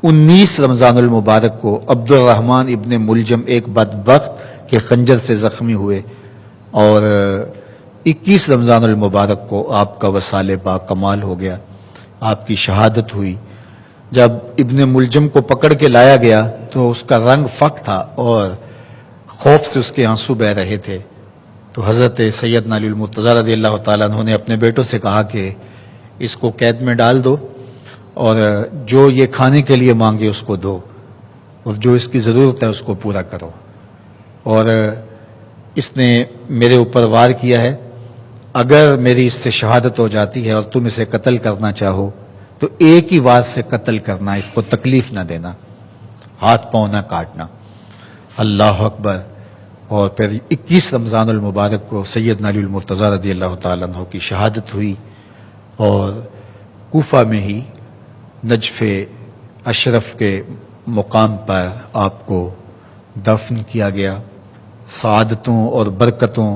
19 رمضان المبارک کو عبد الرحمن ابن ملجم ایک بدبخت کے خنجر سے زخمی ہوئے، اور 21 رمضان المبارک کو آپ کا وصال با کمال ہو گیا، آپ کی شہادت ہوئی۔ جب ابن ملجم کو پکڑ کے لایا گیا تو اس کا رنگ فک تھا اور خوف سے اس کے آنسو بہہ رہے تھے، تو حضرت سیدنا علی المرتضیٰ رضی اللہ تعالیٰ عنہ نے اپنے بیٹوں سے کہا کہ اس کو قید میں ڈال دو، اور جو یہ کھانے کے لیے مانگے اس کو دو، اور جو اس کی ضرورت ہے اس کو پورا کرو۔ اور اس نے میرے اوپر وار کیا ہے، اگر میری اس سے شہادت ہو جاتی ہے اور تم اسے قتل کرنا چاہو تو ایک ہی وار سے قتل کرنا، اس کو تکلیف نہ دینا، ہاتھ پاؤں نہ کاٹنا۔ اللہ اکبر۔ اور پھر 21 رمضان المبارک کو سیدنا علی المرتضیٰ رضی اللہ تعالیٰ عنہ کی شہادت ہوئی، اور کوفہ میں ہی نجف اشرف کے مقام پر آپ کو دفن کیا گیا، سعادتوں اور برکتوں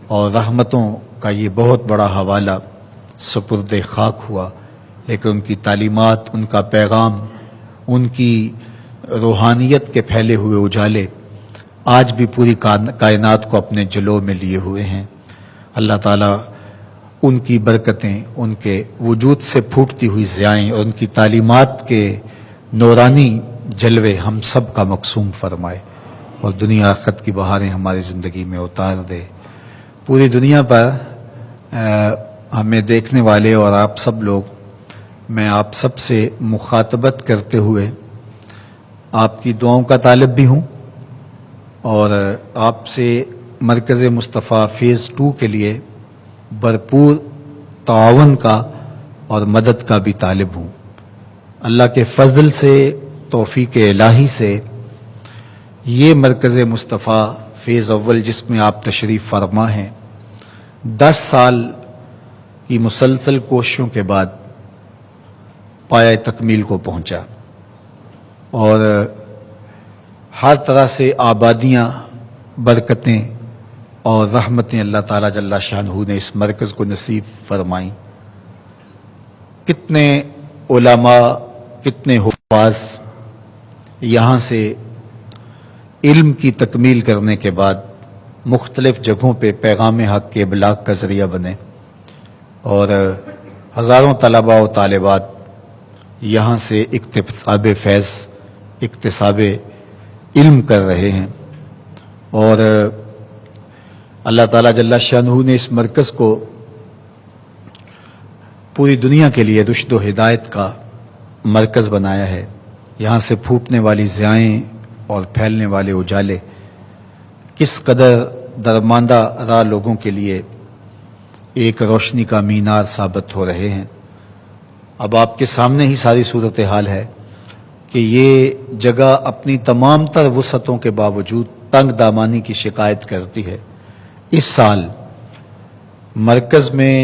اور رحمتوں کا یہ بہت بڑا حوالہ سپرد خاک ہوا، لیکن ان کی تعلیمات، ان کا پیغام، ان کی روحانیت کے پھیلے ہوئے اجالے آج بھی پوری کائنات کو اپنے جلوہ میں لیے ہوئے ہیں۔ اللہ تعالیٰ ان کی برکتیں، ان کے وجود سے پھوٹتی ہوئی ضیائیں اور ان کی تعلیمات کے نورانی جلوے ہم سب کا مقسوم فرمائے اور دنیا آخرت کی بہاریں ہماری زندگی میں اتار دے۔ پوری دنیا پر ہمیں دیکھنے والے اور آپ سب لوگ، میں آپ سب سے مخاطبت کرتے ہوئے آپ کی دعاؤں کا طالب بھی ہوں اور آپ سے مرکز مصطفیٰ فیز 2 کے لیے بھرپور تعاون کا اور مدد کا بھی طالب ہوں۔ اللہ کے فضل سے، توفیق الہی سے، یہ مرکز مصطفیٰ فیض اول جس میں آپ تشریف فرما ہیں 10 سال کی مسلسل کوششوں کے بعد پایہ تکمیل کو پہنچا اور ہر طرح سے آبادیاں، برکتیں اور رحمتیں اللہ تعالیٰ جل شانہ نے اس مرکز کو نصیب فرمائیں۔ کتنے علماء، کتنے حفاظ یہاں سے علم کی تکمیل کرنے کے بعد مختلف جگہوں پہ پیغام حق کے ابلاغ کا ذریعہ بنے اور ہزاروں طلباء و طالبات یہاں سے اکتساب فیض، اکتساب علم کر رہے ہیں اور اللہ تعالیٰ جل شانہ نے اس مرکز کو پوری دنیا کے لیے رشد و ہدایت کا مرکز بنایا ہے۔ یہاں سے پھوٹنے والی ضیائیں اور پھیلنے والے اجالے کس قدر درماندہ راہ لوگوں کے لیے ایک روشنی کا مینار ثابت ہو رہے ہیں۔ اب آپ کے سامنے ہی ساری صورتحال ہے کہ یہ جگہ اپنی تمام تر وسعتوں کے باوجود تنگ دامانی کی شکایت کرتی ہے۔ اس سال مرکز میں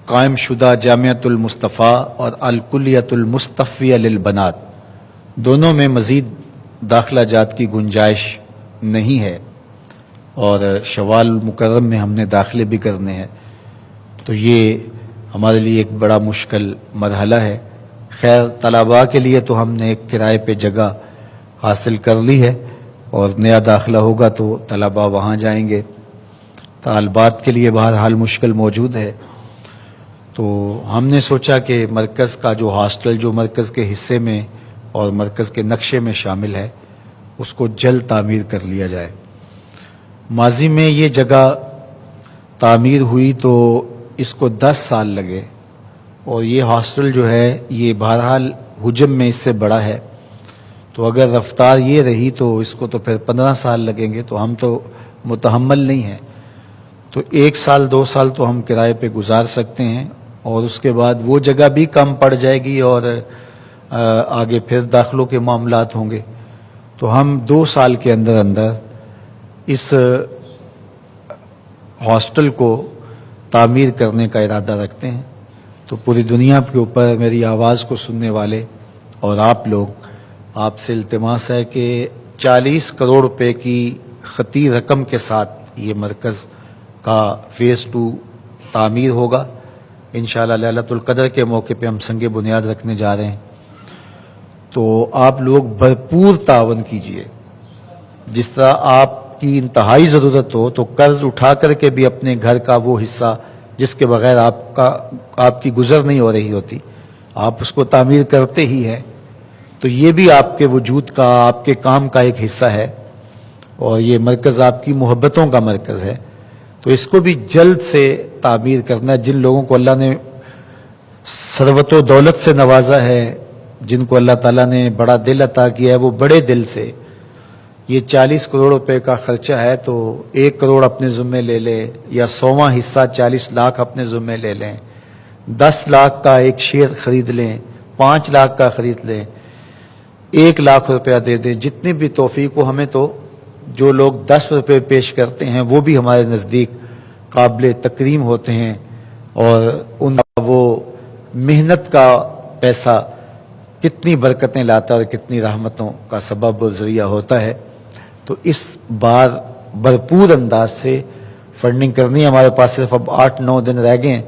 قائم شدہ جامعۃ المصطفیٰ اور الکلیۃ المصطفیہ للبنات دونوں میں مزید داخلہ جات کی گنجائش نہیں ہے اور شوال مکرم میں ہم نے داخلے بھی کرنے ہیں، تو یہ ہمارے لیے ایک بڑا مشکل مرحلہ ہے۔ خیر، طلباء کے لیے تو ہم نے ایک کرائے پہ جگہ حاصل کر لی ہے اور نیا داخلہ ہوگا تو طلباء وہاں جائیں گے۔ طالبات کے لیے بہرحال مشکل موجود ہے، تو ہم نے سوچا کہ مرکز کا جو ہاسٹل جو مرکز کے حصے میں اور مرکز کے نقشے میں شامل ہے اس کو جلد تعمیر کر لیا جائے۔ ماضی میں یہ جگہ تعمیر ہوئی تو اس کو 10 سال لگے اور یہ ہاسٹل جو ہے یہ بہرحال حجم میں اس سے بڑا ہے، تو اگر رفتار یہ رہی تو اس کو تو پھر 15 سال لگیں گے، تو ہم تو متحمل نہیں ہیں، تو 1 سال 2 سال تو ہم کرائے پہ گزار سکتے ہیں اور اس کے بعد وہ جگہ بھی کم پڑ جائے گی اور آگے پھر داخلوں کے معاملات ہوں گے، تو ہم 2 سال کے اندر اندر اس ہاسٹل کو تعمیر کرنے کا ارادہ رکھتے ہیں۔ تو پوری دنیا کے اوپر میری آواز کو سننے والے اور آپ لوگ، آپ سے التماس ہے کہ 40 کروڑ روپے کی خطی رقم کے ساتھ یہ مرکز کا فیز 2 تعمیر ہوگا۔ انشاءاللہ لیلۃ القدر کے موقع پہ ہم سنگ بنیاد رکھنے جا رہے ہیں، تو آپ لوگ بھرپور تعاون کیجئے۔ جس طرح آپ کی انتہائی ضرورت ہو تو قرض اٹھا کر کے بھی اپنے گھر کا وہ حصہ جس کے بغیر آپ کی گزر نہیں ہو رہی ہوتی، آپ اس کو تعمیر کرتے ہی ہیں، تو یہ بھی آپ کے وجود کا، آپ کے کام کا ایک حصہ ہے اور یہ مرکز آپ کی محبتوں کا مرکز ہے، تو اس کو بھی جلد سے تعمیر کرنا ہے۔ جن لوگوں کو اللہ نے ثروت و دولت سے نوازا ہے، جن کو اللہ تعالیٰ نے بڑا دل عطا کیا ہے، وہ بڑے دل سے یہ 40 کروڑ روپے کا خرچہ ہے تو 1 کروڑ اپنے ذمے لے لے یا 100واں حصہ 40 لاکھ اپنے ذمے لے لیں، 10 لاکھ کا ایک شیئر خرید لیں، 5 لاکھ کا خرید لیں، 1 لاکھ روپیہ دے دیں، جتنی بھی توفیق ہو۔ ہمیں تو جو لوگ 10 روپے پیش کرتے ہیں وہ بھی ہمارے نزدیک قابل تکریم ہوتے ہیں اور ان کا وہ محنت کا پیسہ کتنی برکتیں لاتا ہے اور کتنی رحمتوں کا سبب اور ذریعہ ہوتا ہے. تو اس بار بھرپور انداز سے فنڈنگ کرنی ہے. ہمارے پاس صرف اب 8-9 دن رہ گئے ہیں،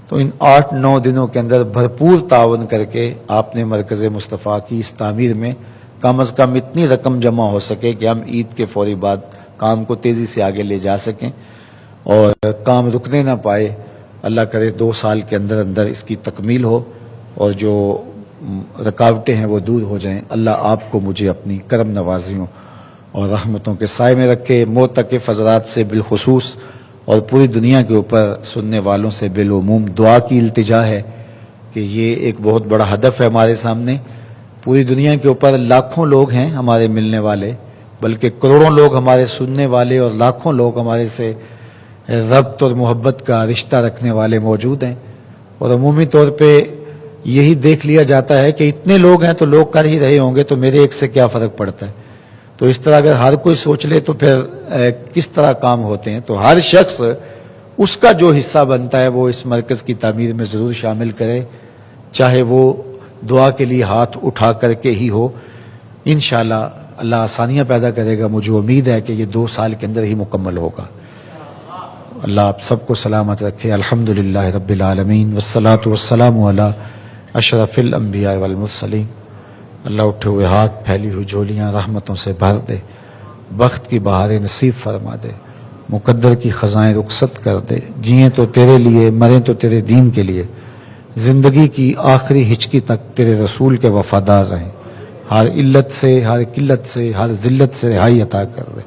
تو ان 8-9 دنوں کے اندر بھرپور تعاون کر کے آپ نے مرکز مصطفیٰ کی اس تعمیر میں کم از کم اتنی رقم جمع ہو سکے کہ ہم عید کے فوری بعد کام کو تیزی سے آگے لے جا سکیں اور کام رکنے نہ پائے. اللہ کرے 2 سال کے اندر اندر اس کی تکمیل ہو اور جو رکاوٹیں ہیں وہ دور ہو جائیں. اللہ آپ کو مجھے اپنی کرم نوازیوں اور رحمتوں کے سائے میں رکھے. معتکف حضرات سے بالخصوص اور پوری دنیا کے اوپر سننے والوں سے بالعموم دعا کی التجا ہے کہ یہ ایک بہت بڑا ہدف ہے ہمارے سامنے. پوری دنیا کے اوپر لاکھوں لوگ ہیں ہمارے ملنے والے، بلکہ کروڑوں لوگ ہمارے سننے والے اور لاکھوں لوگ ہمارے سے ربط اور محبت کا رشتہ رکھنے والے موجود ہیں. اور عمومی طور پہ یہی دیکھ لیا جاتا ہے کہ اتنے لوگ ہیں تو لوگ کر ہی رہے ہوں گے تو میرے ایک سے کیا فرق پڑتا ہے. تو اس طرح اگر ہر کوئی سوچ لے تو پھر کس طرح کام ہوتے ہیں. تو ہر شخص اس کا جو حصہ بنتا ہے وہ اس مرکز کی تعمیر میں ضرور شامل کرے، چاہے وہ دعا کے لیے ہاتھ اٹھا کر کے ہی ہو. انشاءاللہ اللہ آسانیاں پیدا کرے گا. مجھے امید ہے کہ یہ 2 سال کے اندر ہی مکمل ہوگا. اللہ آپ سب کو سلامت رکھے. الحمدللہ رب العالمین والصلاة والسلام علی اشرف الانبیاء والمرسلین. اللہ اٹھے ہوئے ہاتھ، پھیلی ہوئی جھولیاں رحمتوں سے بھر دے، بخت کی بہاریں نصیب فرما دے، مقدر کی خزائیں رخصت کر دے. جئیں تو تیرے لیے، مریں تو تیرے دین کے لیے، زندگی کی آخری ہچکی تک تیرے رسول کے وفادار رہیں. ہر علت سے، ہر قلت سے، ہر ذلت سے رہائی عطا کر دے.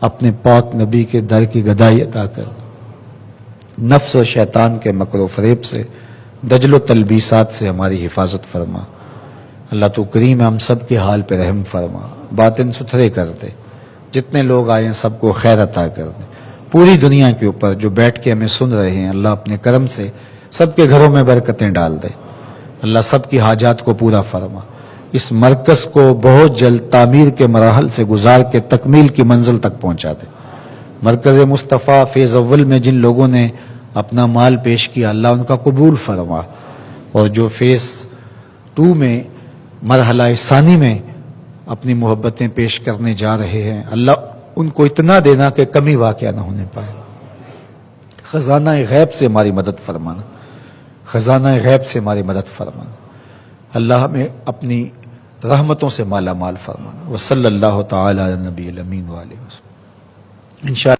اپنے پاک نبی کے در کی گدائی عطا کر دے. نفس و شیطان کے مکر و فریب سے، دجل و تلبیسات سے ہماری حفاظت فرما. اللہ تو کریم ہے، ہم سب کے حال پہ رحم فرما، باطن ستھرے کر دے. جتنے لوگ آئے ہیں سب کو خیر عطا کر دے. پوری دنیا کے اوپر جو بیٹھ کے ہمیں سن رہے ہیں، اللہ اپنے کرم سے سب کے گھروں میں برکتیں ڈال دے. اللہ سب کی حاجات کو پورا فرما. اس مرکز کو بہت جلد تعمیر کے مراحل سے گزار کے تکمیل کی منزل تک پہنچا دے. مرکز مصطفیٰ فیز اول میں جن لوگوں نے اپنا مال پیش کیا، اللہ ان کا قبول فرما. اور جو فیز 2 میں مرحلہ ثانی میں اپنی محبتیں پیش کرنے جا رہے ہیں، اللہ ان کو اتنا دینا کہ کمی واقعہ نہ ہونے پائے. خزانہ غیب سے ہماری مدد فرمانا، خزانہ غیب سے ہماری مدد فرمانا. اللہ ہمیں اپنی رحمتوں سے مالا مال فرمانا. وصلی اللہ تعالی علی نبی الامین وآلہ وسلم. انشاءاللہ